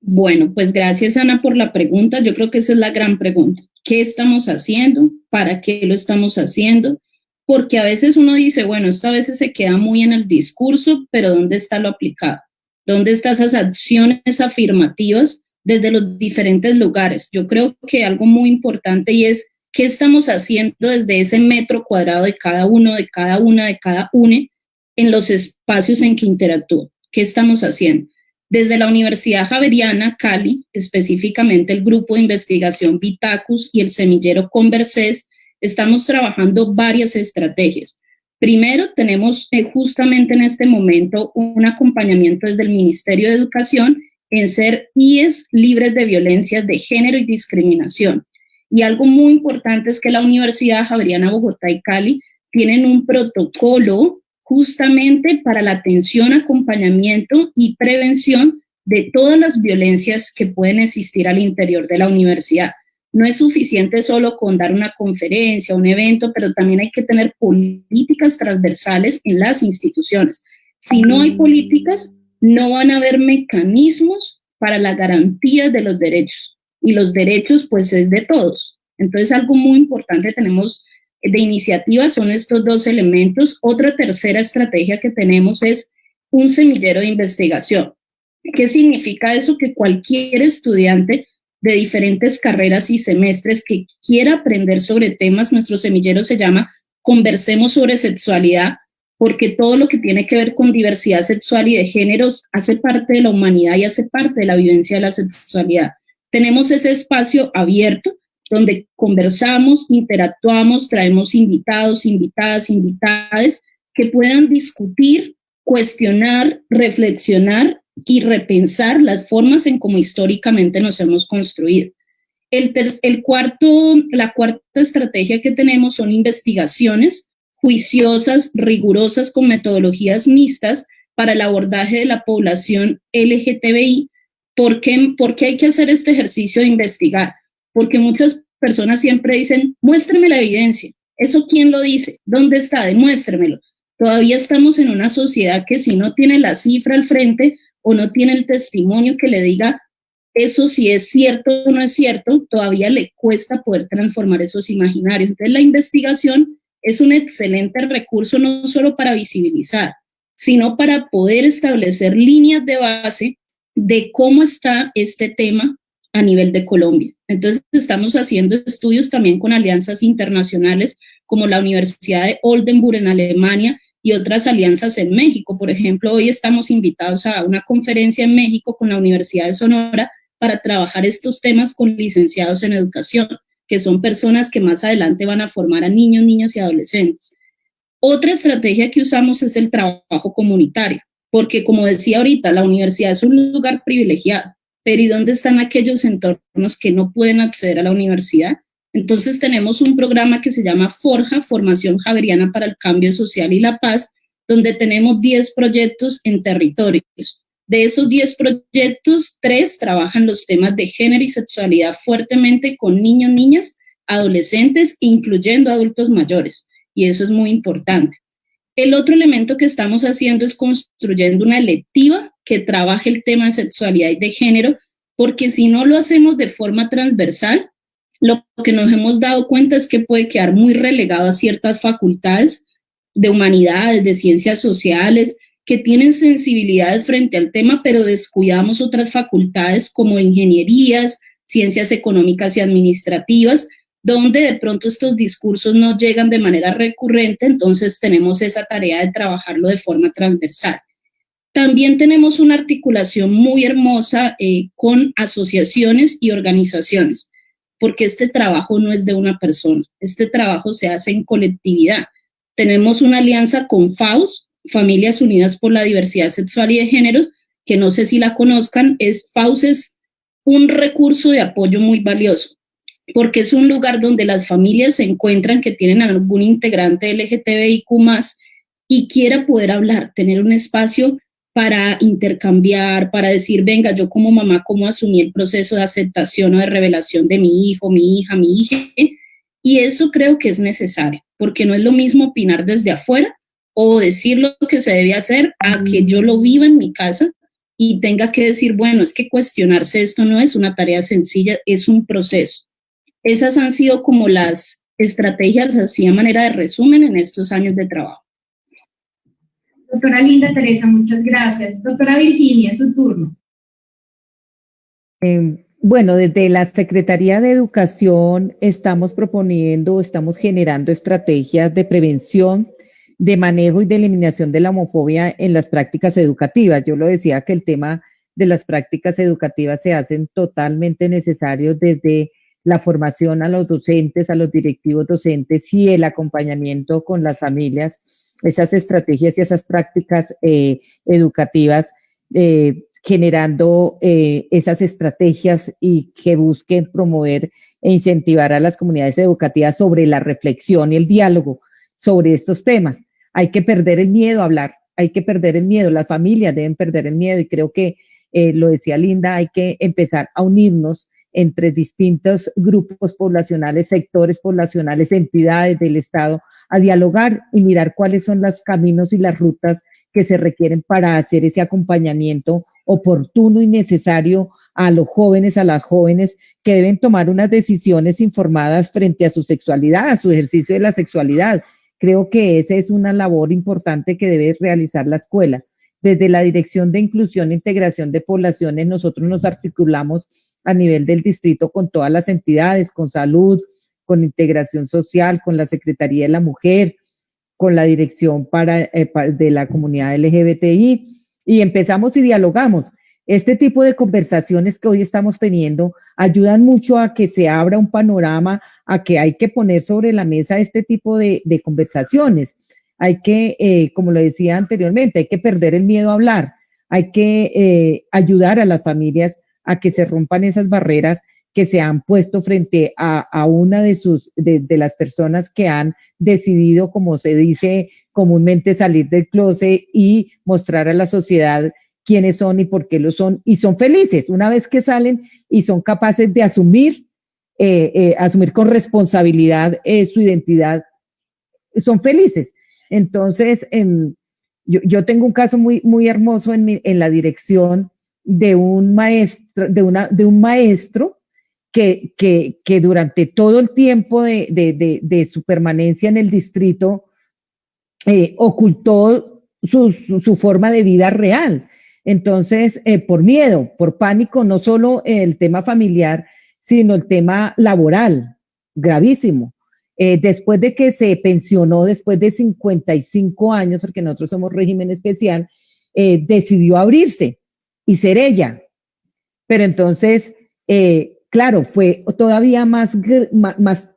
Bueno, pues gracias, Ana, por la pregunta. Yo creo que esa es la gran pregunta. ¿Qué estamos haciendo? ¿Para qué lo estamos haciendo? Porque a veces uno dice, bueno, esto a veces se queda muy en el discurso, pero ¿dónde está lo aplicado? ¿Dónde están esas acciones afirmativas desde los diferentes lugares? Yo creo que algo muy importante y es qué estamos haciendo desde ese metro cuadrado de cada uno, de cada una, de cada une en los espacios en que interactúa. ¿Qué estamos haciendo? Desde la Universidad Javeriana, Cali, específicamente el grupo de investigación Vitacus y el semillero Conversés, estamos trabajando varias estrategias. Primero, tenemos justamente en este momento un acompañamiento desde el Ministerio de Educación en ser IES libres de violencias de género y discriminación. Y algo muy importante es que la Universidad Javeriana Bogotá y Cali tienen un protocolo justamente para la atención, acompañamiento y prevención de todas las violencias que pueden existir al interior de la universidad. No es suficiente solo con dar una conferencia, un evento, pero también hay que tener políticas transversales en las instituciones. Si no hay políticas, no van a haber mecanismos para la garantía de los derechos. Y los derechos, pues, es de todos. Entonces, algo muy importante tenemos de iniciativa son estos dos elementos. Otra tercera estrategia que tenemos es un semillero de investigación. ¿Qué significa eso? Que cualquier estudiante de diferentes carreras y semestres que quiera aprender sobre temas, nuestro semillero se llama Conversemos sobre Sexualidad, porque todo lo que tiene que ver con diversidad sexual y de géneros hace parte de la humanidad y hace parte de la vivencia de la sexualidad. Tenemos ese espacio abierto donde conversamos, interactuamos, traemos invitados, invitadas, invitades que puedan discutir, cuestionar, reflexionar y repensar las formas en cómo históricamente nos hemos construido. La cuarta estrategia que tenemos son investigaciones juiciosas, rigurosas, con metodologías mixtas para el abordaje de la población LGTBI. ¿Por qué hay que hacer este ejercicio de investigar? Porque muchas personas siempre dicen, muéstrame la evidencia. ¿Eso quién lo dice? ¿Dónde está? Demuéstremelo. Todavía estamos en una sociedad que si no tiene la cifra al frente o no tiene el testimonio que le diga eso si es cierto o no es cierto, todavía le cuesta poder transformar esos imaginarios. Entonces la investigación es un excelente recurso no solo para visibilizar, sino para poder establecer líneas de base de cómo está este tema a nivel de Colombia. Entonces estamos haciendo estudios también con alianzas internacionales como la Universidad de Oldenburg en Alemania y otras alianzas en México. Por ejemplo, hoy estamos invitados a una conferencia en México con la Universidad de Sonora para trabajar estos temas con licenciados en educación, que son personas que más adelante van a formar a niños, niñas y adolescentes. Otra estrategia que usamos es el trabajo comunitario, porque como decía ahorita, la universidad es un lugar privilegiado, pero ¿y dónde están aquellos entornos que no pueden acceder a la universidad? Entonces tenemos un programa que se llama Forja, Formación Javeriana para el Cambio Social y la Paz, donde tenemos 10 proyectos en territorios. De esos 10 proyectos, 3 trabajan los temas de género y sexualidad fuertemente con niños, niñas, adolescentes, incluyendo adultos mayores, y eso es muy importante. El otro elemento que estamos haciendo es construyendo una electiva que trabaje el tema de sexualidad y de género, porque si no lo hacemos de forma transversal, lo que nos hemos dado cuenta es que puede quedar muy relegado a ciertas facultades de humanidades, de ciencias sociales, que tienen sensibilidades frente al tema, pero descuidamos otras facultades como ingenierías, ciencias económicas y administrativas, donde de pronto estos discursos no llegan de manera recurrente, entonces tenemos esa tarea de trabajarlo de forma transversal. También tenemos una articulación muy hermosa con asociaciones y organizaciones, porque este trabajo no es de una persona, este trabajo se hace en colectividad. Tenemos una alianza con FAUS, Familias Unidas por la Diversidad Sexual y de Géneros, que no sé si la conozcan, FAUS es un recurso de apoyo muy valioso, porque es un lugar donde las familias se encuentran que tienen algún integrante LGTBIQ+, y quiera poder hablar, tener un espacio para intercambiar, para decir, venga, yo como mamá, ¿cómo asumí el proceso de aceptación o de revelación de mi hijo, mi hija, mi hija? Y eso creo que es necesario, porque no es lo mismo opinar desde afuera o decir lo que se debe hacer a que yo lo viva en mi casa y tenga que decir, bueno, es que cuestionarse esto no es una tarea sencilla, es un proceso. Esas han sido como las estrategias, así a manera de resumen, en estos años de trabajo. Doctora Linda Teresa, muchas gracias. Doctora Virginia, su turno. Bueno, desde la Secretaría de Educación estamos generando estrategias de prevención, de manejo y de eliminación de la homofobia en las prácticas educativas. Yo lo decía que el tema de las prácticas educativas se hacen totalmente necesarios desde la formación a los docentes, a los directivos docentes y el acompañamiento con las familias, esas estrategias y esas prácticas educativas, generando esas estrategias y que busquen promover e incentivar a las comunidades educativas sobre la reflexión y el diálogo sobre estos temas. Hay que perder el miedo a hablar, hay que perder el miedo, las familias deben perder el miedo y creo que, lo decía Linda, hay que empezar a unirnos entre distintos grupos poblacionales, sectores poblacionales, entidades del Estado, a dialogar y mirar cuáles son los caminos y las rutas que se requieren para hacer ese acompañamiento oportuno y necesario a los jóvenes, a las jóvenes que deben tomar unas decisiones informadas frente a su sexualidad, a su ejercicio de la sexualidad. Creo que esa es una labor importante que debe realizar la escuela. Desde la Dirección de Inclusión e Integración de Poblaciones, nosotros nos articulamos a nivel del distrito con todas las entidades, con salud, con integración social, con la Secretaría de la Mujer, con la Dirección de la Comunidad LGBTI, y empezamos y dialogamos. Este tipo de conversaciones que hoy estamos teniendo ayudan mucho a que se abra un panorama, a que hay que poner sobre la mesa este tipo de conversaciones. Hay que, como lo decía anteriormente, hay que perder el miedo a hablar, hay que ayudar a las familias a que se rompan esas barreras que se han puesto frente a una de las personas que han decidido, como se dice comúnmente, salir del closet y mostrar a la sociedad quiénes son y por qué lo son, y son felices una vez que salen y son capaces de asumir con responsabilidad su identidad, son felices. Entonces, yo tengo un caso muy hermoso en la dirección de un maestro que durante todo el tiempo de su permanencia en el distrito ocultó su forma de vida real. Entonces, por miedo, por pánico, no solo el tema familiar, sino el tema laboral, gravísimo. Después de que se pensionó, después de 55 años, porque nosotros somos régimen especial, decidió abrirse y ser ella. Pero entonces, claro, fue todavía más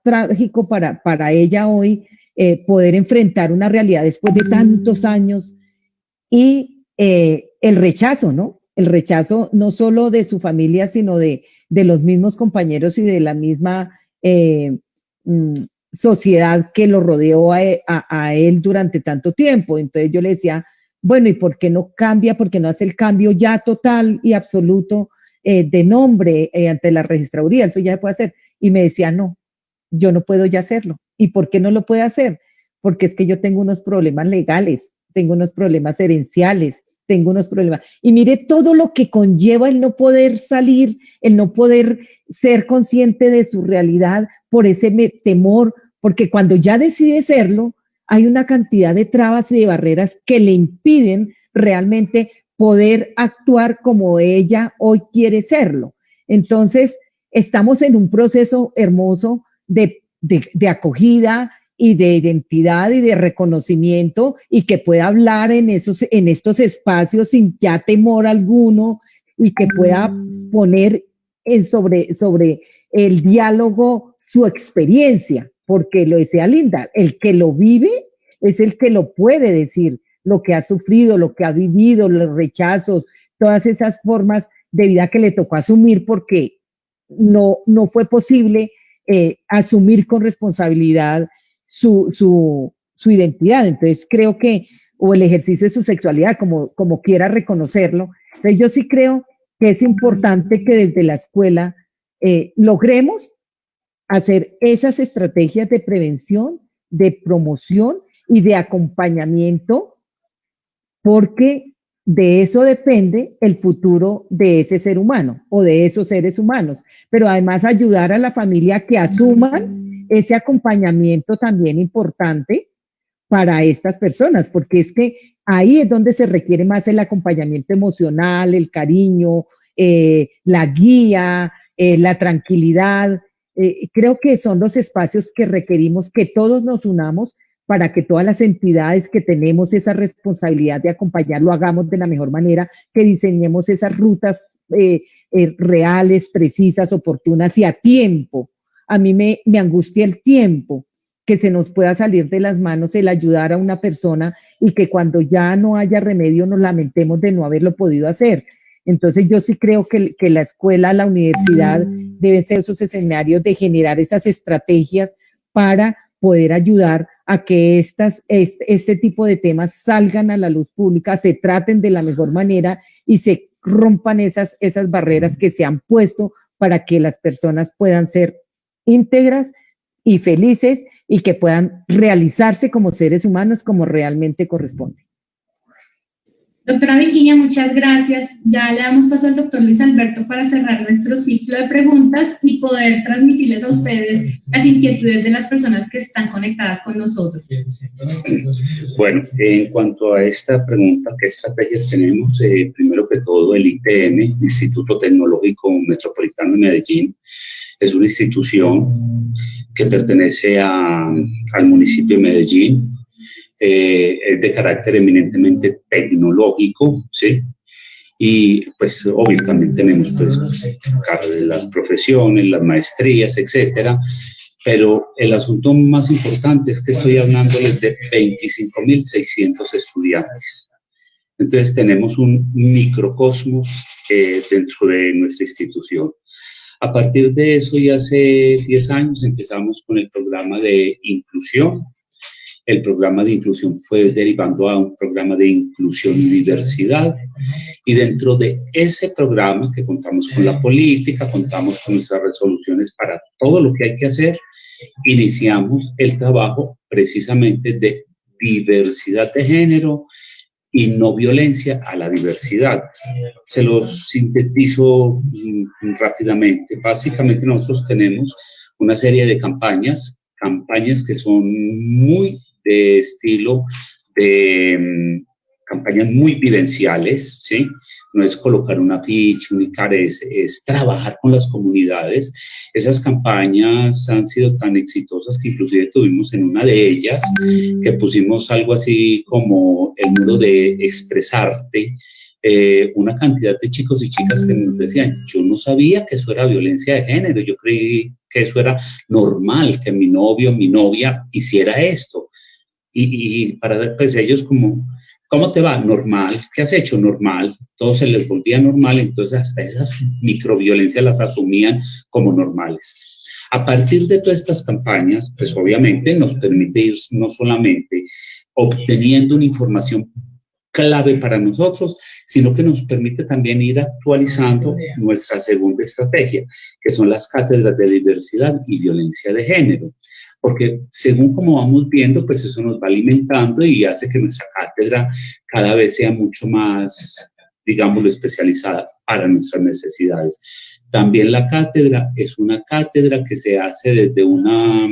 trágico para ella hoy poder enfrentar una realidad después de tantos años y el rechazo, ¿no? El rechazo no solo de su familia, sino de los mismos compañeros y de la misma sociedad que lo rodeó a él durante tanto tiempo. Entonces yo le decía, bueno, ¿y por qué no cambia? ¿Por qué no hace el cambio ya total y absoluto de nombre ante la registraduría? Eso ya se puede hacer. Y me decía, no, yo no puedo ya hacerlo. ¿Y por qué no lo puede hacer? Porque es que yo tengo unos problemas legales, tengo unos problemas herenciales, tengo unos problemas. Y mire todo lo que conlleva el no poder salir, el no poder ser consciente de su realidad por ese temor, porque cuando ya decide serlo, hay una cantidad de trabas y de barreras que le impiden realmente poder actuar como ella hoy quiere serlo. Entonces, estamos en un proceso hermoso de acogida y de identidad y de reconocimiento, y que pueda hablar en estos espacios sin ya temor alguno, y que pueda poner sobre el diálogo su experiencia, porque lo decía Linda, el que lo vive es el que lo puede decir, lo que ha sufrido, lo que ha vivido, los rechazos, todas esas formas de vida que le tocó asumir porque no fue posible asumir con responsabilidad su identidad. Entonces creo que, o el ejercicio de su sexualidad, como quiera reconocerlo. Entonces yo sí creo que es importante que desde la escuela logremos hacer esas estrategias de prevención, de promoción y de acompañamiento, porque de eso depende el futuro de ese ser humano o de esos seres humanos, pero además ayudar a la familia a que asuman ese acompañamiento también importante para estas personas, porque es que ahí es donde se requiere más el acompañamiento emocional, el cariño, la guía, la tranquilidad. Creo que son los espacios que requerimos que todos nos unamos para que todas las entidades que tenemos esa responsabilidad de acompañar lo hagamos de la mejor manera, que diseñemos esas rutas reales, precisas, oportunas y a tiempo. A mí me angustia el tiempo, que se nos pueda salir de las manos el ayudar a una persona y que cuando ya no haya remedio nos lamentemos de no haberlo podido hacer. Entonces yo sí creo que la escuela, la universidad deben ser esos escenarios de generar esas estrategias para poder ayudar a que este tipo de temas salgan a la luz pública, se traten de la mejor manera y se rompan esas barreras que se han puesto para que las personas puedan ser íntegras y felices y que puedan realizarse como seres humanos como realmente corresponde. Doctora Virginia, muchas gracias. Ya le damos paso al doctor Luis Alberto para cerrar nuestro ciclo de preguntas y poder transmitirles a ustedes las inquietudes de las personas que están conectadas con nosotros. Bueno, en cuanto a esta pregunta, ¿qué estrategias tenemos? Primero que todo, el ITM, Instituto Tecnológico Metropolitano de Medellín, es una institución que pertenece al municipio de Medellín. Es de carácter eminentemente tecnológico, ¿sí? Y pues obvio también tenemos pues las profesiones, las maestrías, etcétera, pero el asunto más importante es que estoy hablándoles de 25.600 estudiantes. Entonces tenemos un microcosmos dentro de nuestra institución. A partir de eso, y hace 10 años empezamos con el programa de inclusión. El programa de inclusión fue derivando a un programa de inclusión y diversidad. Y dentro de ese programa, que contamos con la política, contamos con nuestras resoluciones para todo lo que hay que hacer, iniciamos el trabajo precisamente de diversidad de género y no violencia a la diversidad. Se los sintetizo rápidamente. Básicamente nosotros tenemos una serie de campañas que son muy de estilo de campañas muy vivenciales, ¿sí? No es colocar una ficha, un ICARE, es trabajar con las comunidades. Esas campañas han sido tan exitosas que inclusive tuvimos en una de ellas que pusimos algo así como el muro de expresarte, una cantidad de chicos y chicas que nos decían, yo no sabía que eso era violencia de género, yo creí que eso era normal, que mi novio, mi novia hiciera esto. Y para pues ellos como, ¿cómo te va? Normal. ¿Qué has hecho? Normal. Todo se les volvía normal, entonces hasta esas microviolencias las asumían como normales. A partir de todas estas campañas, pues obviamente nos permite ir no solamente obteniendo una información clave para nosotros, sino que nos permite también ir actualizando nuestra segunda estrategia, que son las cátedras de diversidad y violencia de género. Porque según como vamos viendo, pues eso nos va alimentando y hace que nuestra cátedra cada vez sea mucho más, digámoslo, especializada para nuestras necesidades. También la cátedra es una cátedra que se hace desde una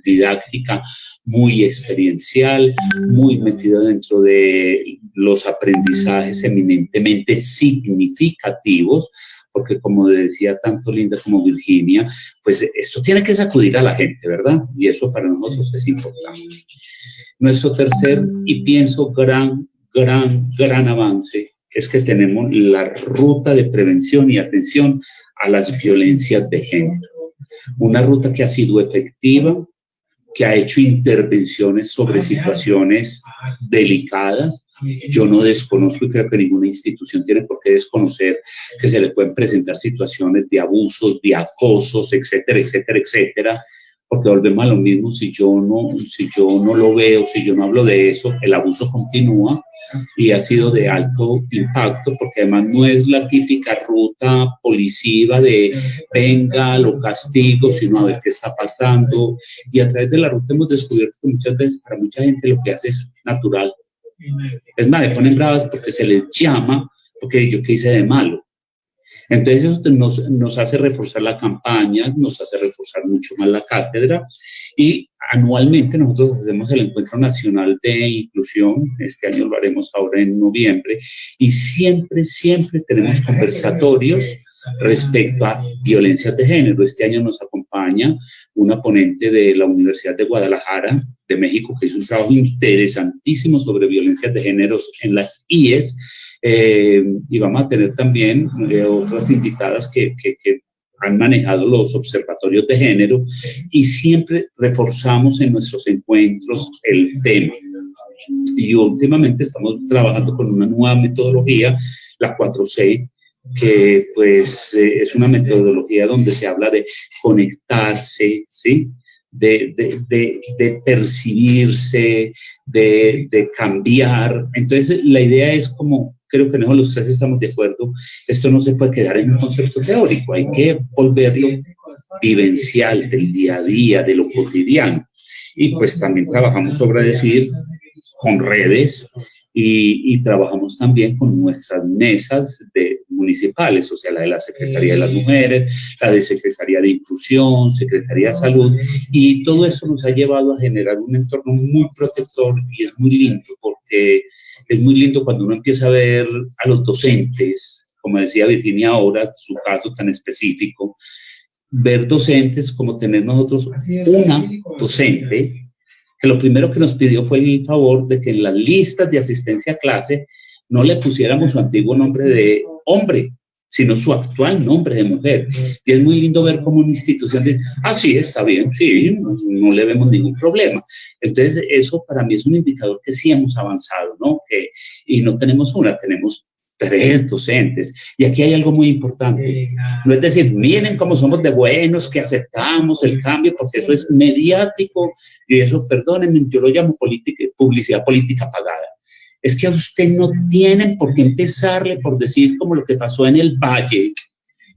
didáctica muy experiencial, muy metida dentro de los aprendizajes eminentemente significativos, porque como decía tanto Linda como Virginia, pues esto tiene que sacudir a la gente, ¿verdad? Y eso para nosotros es importante. Nuestro tercer y pienso gran avance es que tenemos la ruta de prevención y atención a las violencias de género. Una ruta que ha sido efectiva, que ha hecho intervenciones sobre situaciones delicadas. Yo no desconozco, y creo que ninguna institución tiene por qué desconocer, que se le pueden presentar situaciones de abusos, de acosos, etcétera, etcétera, etcétera, porque volvemos a lo mismo, si yo no lo veo, si yo no hablo de eso, el abuso continúa y ha sido de alto impacto, porque además no es la típica ruta policiva de venga, lo castigo, sino a ver qué está pasando. Y a través de la ruta hemos descubierto que muchas veces para mucha gente lo que hace es natural. Es más, le ponen bravas porque se les llama, porque yo qué hice de malo. Entonces eso nos hace reforzar la campaña, nos hace reforzar mucho más la cátedra y anualmente nosotros hacemos el Encuentro Nacional de Inclusión, este año lo haremos ahora en noviembre, y siempre tenemos conversatorios respecto a violencias de género. Este año nos acompaña una ponente de la Universidad de Guadalajara, de México, que hizo un trabajo interesantísimo sobre violencias de género en las IES, y vamos a tener también otras invitadas que han manejado los observatorios de género, y siempre reforzamos en nuestros encuentros el tema. Y últimamente estamos trabajando con una nueva metodología, la 4C, que pues es una metodología donde se habla de conectarse, ¿sí? De percibirse, de cambiar. Entonces la idea es como creo que en eso los tres estamos de acuerdo, esto no se puede quedar en un concepto teórico, hay que volverlo vivencial, del día a día, de lo cotidiano. Y pues también trabajamos sobre decir con redes y trabajamos también con nuestras mesas municipales, o sea, la de la Secretaría de las Mujeres, la de Secretaría de Inclusión, Secretaría de Salud, y todo esto nos ha llevado a generar un entorno muy protector y es muy lindo, porque es muy lindo cuando uno empieza a ver a los docentes, como decía Virginia ahora, su caso tan específico, ver docentes como tener nosotros una docente que lo primero que nos pidió fue el favor de que en las listas de asistencia a clase no le pusiéramos su antiguo nombre de hombre, sino su actual nombre de mujer. Y es muy lindo ver cómo una institución dice, sí, está bien, sí, no le vemos ningún problema. Entonces, eso para mí es un indicador que sí hemos avanzado, ¿no? Y no tenemos una, tenemos 3 docentes. Y aquí hay algo muy importante. No es decir, miren cómo somos de buenos, que aceptamos el cambio, porque eso es mediático y eso, perdónenme, yo lo llamo publicidad política pagada. Es que a usted no tienen por qué empezarle por decir como lo que pasó en el Valle,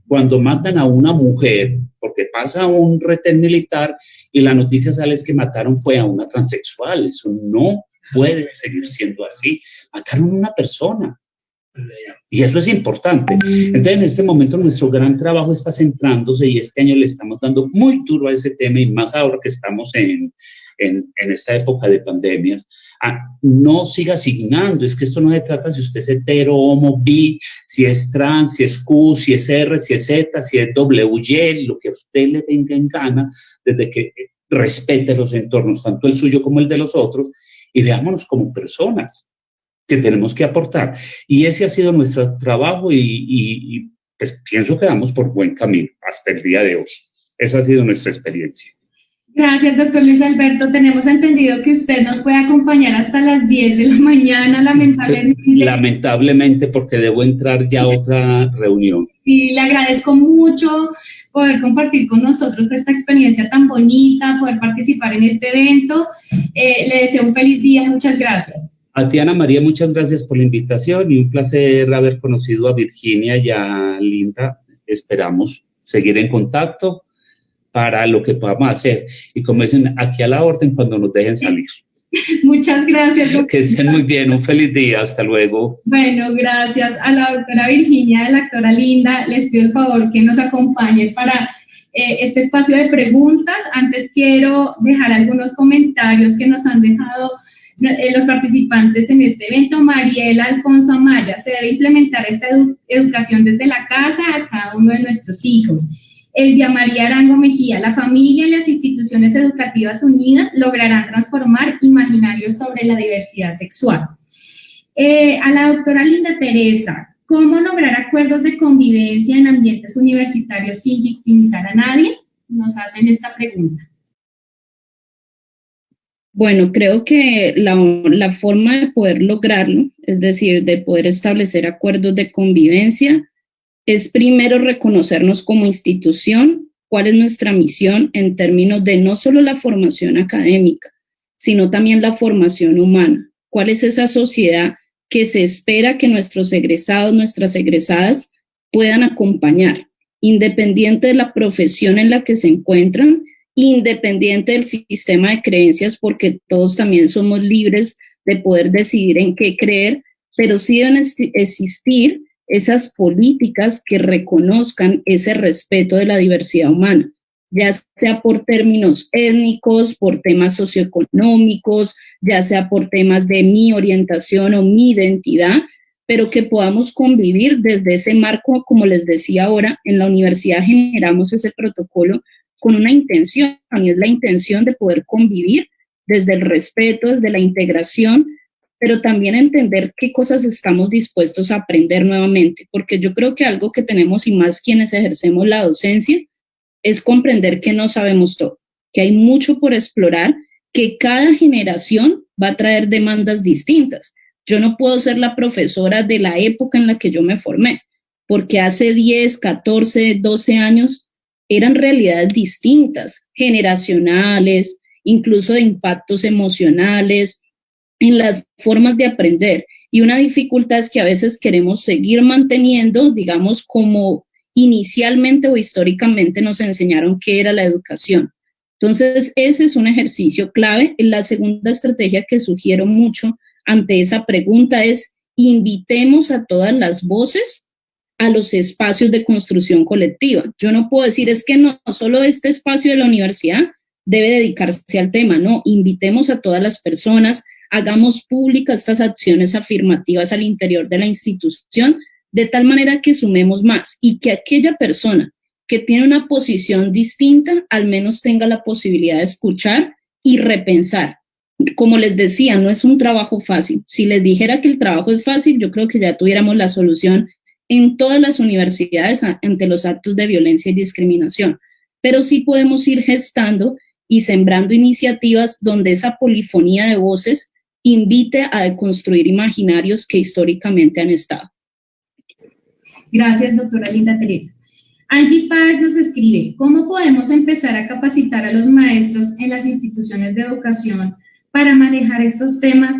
cuando matan a una mujer, porque pasa un retén militar y la noticia sale es que mataron fue a una transexual. Eso no puede seguir siendo así. Mataron a una persona. Y eso es importante. Entonces, en este momento, nuestro gran trabajo está centrándose y este año le estamos dando muy duro a ese tema y más ahora que estamos en esta época de pandemias. No siga asignando, es que esto no se trata si usted es hetero, homo, bi, si es trans, si es Q, si es R, si es Z, si es WY, lo que a usted le venga en gana, desde que respete los entornos, tanto el suyo como el de los otros, y veámonos como personas que tenemos que aportar. Y ese ha sido nuestro trabajo y pues pienso que vamos por buen camino hasta el día de hoy. Esa ha sido nuestra experiencia. Gracias, doctor Luis Alberto. Tenemos entendido que usted nos puede acompañar hasta las 10 de la mañana, lamentablemente. Lamentablemente, porque debo entrar ya a otra reunión. Y le agradezco mucho poder compartir con nosotros esta experiencia tan bonita, poder participar en este evento. Le deseo un feliz día. Muchas gracias. A ti, Ana María, muchas gracias por la invitación y un placer haber conocido a Virginia y a Linda. Esperamos seguir en contacto para lo que podamos hacer. Y como dicen, aquí a la orden cuando nos dejen salir. Muchas gracias, doctora. Que estén muy bien, un feliz día, hasta luego. Bueno, gracias a la doctora Virginia, a la doctora Linda, les pido el favor que nos acompañen para este espacio de preguntas. Antes quiero dejar algunos comentarios que nos han dejado los participantes en este evento. Mariela Alfonso Amaya: se debe implementar esta educación desde la casa a cada uno de nuestros hijos. Elvia María Arango Mejía: la familia y las instituciones educativas unidas lograrán transformar imaginarios sobre la diversidad sexual. A la doctora Linda Teresa: ¿cómo lograr acuerdos de convivencia en ambientes universitarios sin victimizar a nadie? Nos hacen esta pregunta. Bueno, creo que la forma de poder lograrlo, es decir, de poder establecer acuerdos de convivencia, es primero reconocernos como institución, cuál es nuestra misión en términos de no solo la formación académica, sino también la formación humana. ¿Cuál es esa sociedad que se espera que nuestros egresados, nuestras egresadas puedan acompañar, independiente de la profesión en la que se encuentran, independiente del sistema de creencias, porque todos también somos libres de poder decidir en qué creer, pero sí deben existir esas políticas que reconozcan ese respeto de la diversidad humana, ya sea por términos étnicos, por temas socioeconómicos, ya sea por temas de mi orientación o mi identidad, pero que podamos convivir desde ese marco. Como les decía ahora, en la universidad generamos ese protocolo con una intención, y es la intención de poder convivir desde el respeto, desde la integración, pero también entender qué cosas estamos dispuestos a aprender nuevamente, porque yo creo que algo que tenemos, y más quienes ejercemos la docencia, es comprender que no sabemos todo, que hay mucho por explorar, que cada generación va a traer demandas distintas. Yo no puedo ser la profesora de la época en la que yo me formé, porque hace 10, 14, 12 años eran realidades distintas, generacionales, incluso de impactos emocionales, en las formas de aprender. Y una dificultad es que a veces queremos seguir manteniendo, digamos, como inicialmente o históricamente nos enseñaron qué era la educación. Entonces, ese es un ejercicio clave. La segunda estrategia que sugiero mucho ante esa pregunta es: invitemos a todas las voces a los espacios de construcción colectiva. Yo no puedo decir, es que no solo este espacio de la universidad debe dedicarse al tema, no, invitemos a todas las personas, hagamos públicas estas acciones afirmativas al interior de la institución, de tal manera que sumemos más y que aquella persona que tiene una posición distinta al menos tenga la posibilidad de escuchar y repensar. Como les decía, no es un trabajo fácil. Si les dijera que el trabajo es fácil, yo creo que ya tuviéramos la solución en todas las universidades ante los actos de violencia y discriminación. Pero sí podemos ir gestando y sembrando iniciativas donde esa polifonía de voces invite a deconstruir imaginarios que históricamente han estado. Gracias, doctora Linda Teresa. Angie Páez nos escribe: ¿cómo podemos empezar a capacitar a los maestros en las instituciones de educación para manejar estos temas?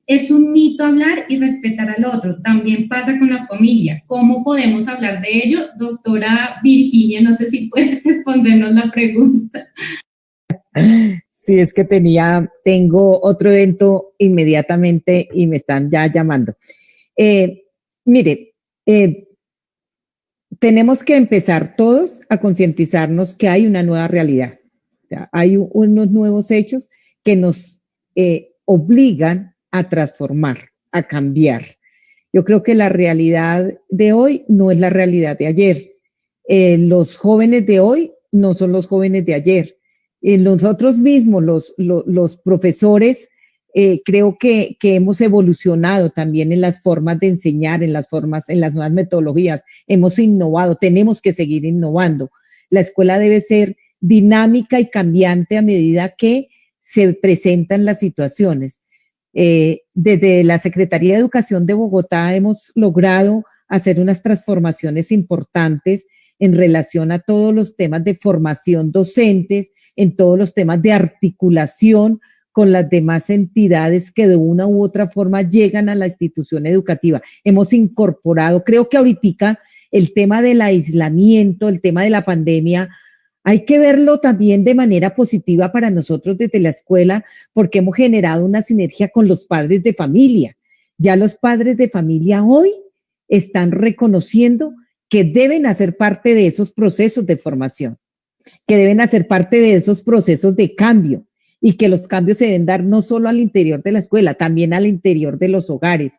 Es un mito hablar y respetar al otro. También pasa con la familia. ¿Cómo podemos hablar de ello? Doctora Virginia, no sé si puede respondernos la pregunta. Sí, es que tengo otro evento inmediatamente y me están ya llamando. Mire, tenemos que empezar todos a concientizarnos que hay una nueva realidad. O sea, hay unos nuevos hechos que nos obligan a transformar, a cambiar. Yo creo que la realidad de hoy no es la realidad de ayer. Los jóvenes de hoy no son los jóvenes de ayer. Nosotros mismos, los profesores, creo que hemos evolucionado también en las formas de enseñar, en las nuevas metodologías. Hemos innovado, tenemos que seguir innovando. La escuela debe ser dinámica y cambiante a medida que se presentan las situaciones. Desde la Secretaría de Educación de Bogotá hemos logrado hacer unas transformaciones importantes en relación a todos los temas de formación docentes, en todos los temas de articulación con las demás entidades que de una u otra forma llegan a la institución educativa. Hemos incorporado, creo que ahorita el tema del aislamiento, el tema de la pandemia, hay que verlo también de manera positiva para nosotros desde la escuela, porque hemos generado una sinergia con los padres de familia. Ya los padres de familia hoy están reconociendo que deben hacer parte de esos procesos de formación, que deben hacer parte de esos procesos de cambio y que los cambios se deben dar no solo al interior de la escuela, también al interior de los hogares.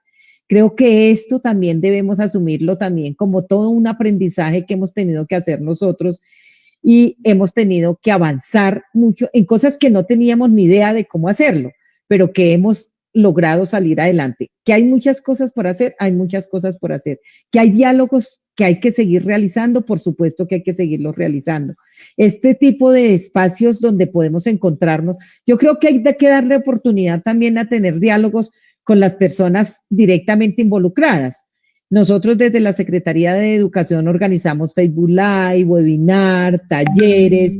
Creo que esto también debemos asumirlo también como todo un aprendizaje que hemos tenido que hacer nosotros y hemos tenido que avanzar mucho en cosas que no teníamos ni idea de cómo hacerlo, pero que hemos logrado salir adelante. Que hay muchas cosas por hacer, hay muchas cosas por hacer. Que hay diálogos que hay que seguir realizando, por supuesto que hay que seguirlos realizando. Este tipo de espacios donde podemos encontrarnos, yo creo que hay que darle oportunidad también a tener diálogos con las personas directamente involucradas. Nosotros desde la Secretaría de Educación organizamos Facebook Live, webinar, talleres,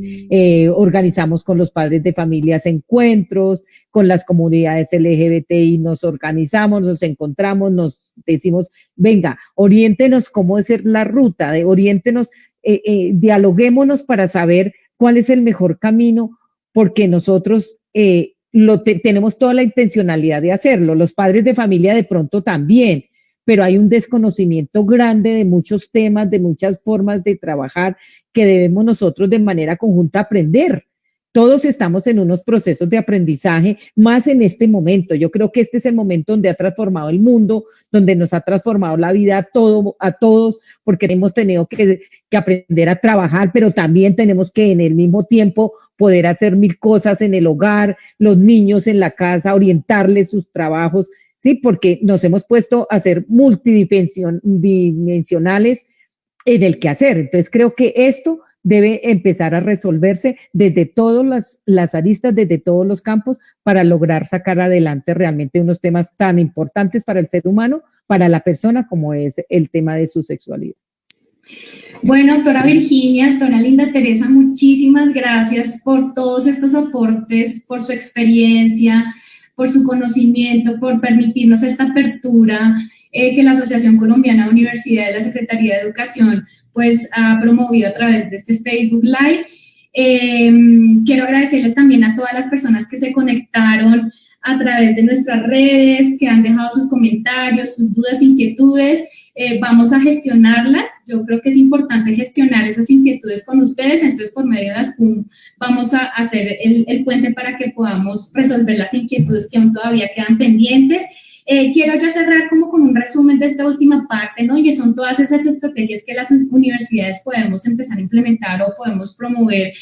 organizamos con los padres de familias encuentros, con las comunidades LGBTI nos organizamos, nos encontramos, nos decimos, venga, oriéntenos cómo es la ruta, oriéntenos, dialoguémonos para saber cuál es el mejor camino, porque nosotros tenemos toda la intencionalidad de hacerlo, los padres de familia de pronto también, pero hay un desconocimiento grande de muchos temas, de muchas formas de trabajar que debemos nosotros de manera conjunta aprender. Todos estamos en unos procesos de aprendizaje, más en este momento. Yo creo que este es el momento donde ha transformado el mundo, donde nos ha transformado la vida a todos, porque hemos tenido que aprender a trabajar, pero también tenemos que en el mismo tiempo poder hacer mil cosas en el hogar, los niños en la casa, orientarles sus trabajos, sí, porque nos hemos puesto a ser multidimensionales en el quehacer. Entonces creo que esto debe empezar a resolverse desde todas las aristas, desde todos los campos, para lograr sacar adelante realmente unos temas tan importantes para el ser humano, para la persona, como es el tema de su sexualidad. Bueno, doctora Virginia, doctora Linda Teresa, muchísimas gracias por todos estos aportes, por su experiencia. por su conocimiento, por permitirnos esta apertura que la Asociación Colombiana de Universidades y la Secretaría de Educación pues ha promovido a través de este Facebook Live. Quiero agradecerles también a todas las personas que se conectaron a través de nuestras redes, que han dejado sus comentarios, sus dudas, inquietudes. Vamos a gestionarlas. Yo creo que es importante gestionar esas inquietudes con ustedes, entonces por medio de ASCUN vamos a hacer el puente para que podamos resolver las inquietudes que aún todavía quedan pendientes. Quiero ya cerrar como con un resumen de esta última parte, ¿no? Y son todas esas estrategias que las universidades podemos empezar a implementar o podemos promover,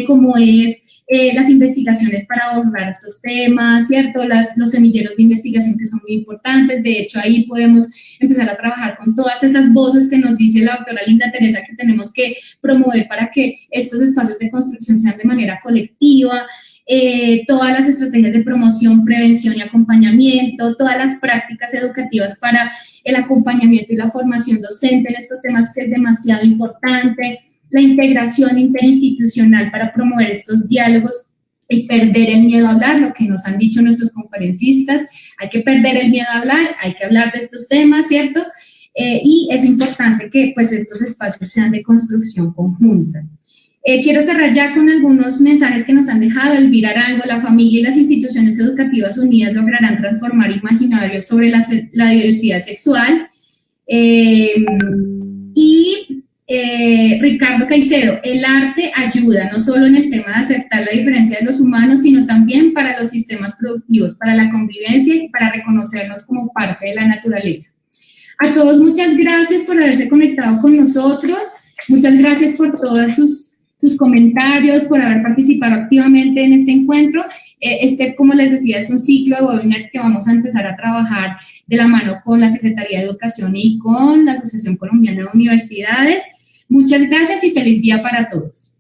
como es las investigaciones para abordar estos temas, ¿cierto? Los semilleros de investigación que son muy importantes. De hecho, ahí podemos empezar a trabajar con todas esas voces que nos dice la doctora Linda Teresa que tenemos que promover para que estos espacios de construcción sean de manera colectiva. Todas las estrategias de promoción, prevención y acompañamiento, todas las prácticas educativas para el acompañamiento y la formación docente en estos temas que es demasiado importante, la integración interinstitucional para promover estos diálogos y perder el miedo a hablar, lo que nos han dicho nuestros conferencistas, hay que perder el miedo a hablar, hay que hablar de estos temas, ¿cierto? Y es importante que pues estos espacios sean de construcción conjunta. Quiero cerrar ya con algunos mensajes que nos han dejado. Elvira Arango: la familia y las instituciones educativas unidas lograrán transformar imaginarios sobre la diversidad sexual. Ricardo Caicedo: el arte ayuda no solo en el tema de aceptar la diferencia de los humanos, sino también para los sistemas productivos, para la convivencia y para reconocernos como parte de la naturaleza. A todos, muchas gracias por haberse conectado con nosotros. Muchas gracias por todas sus comentarios, por haber participado activamente en este encuentro. Como les decía, es un ciclo de webinars que vamos a empezar a trabajar de la mano con la Secretaría de Educación y con la Asociación Colombiana de Universidades. Muchas gracias y feliz día para todos.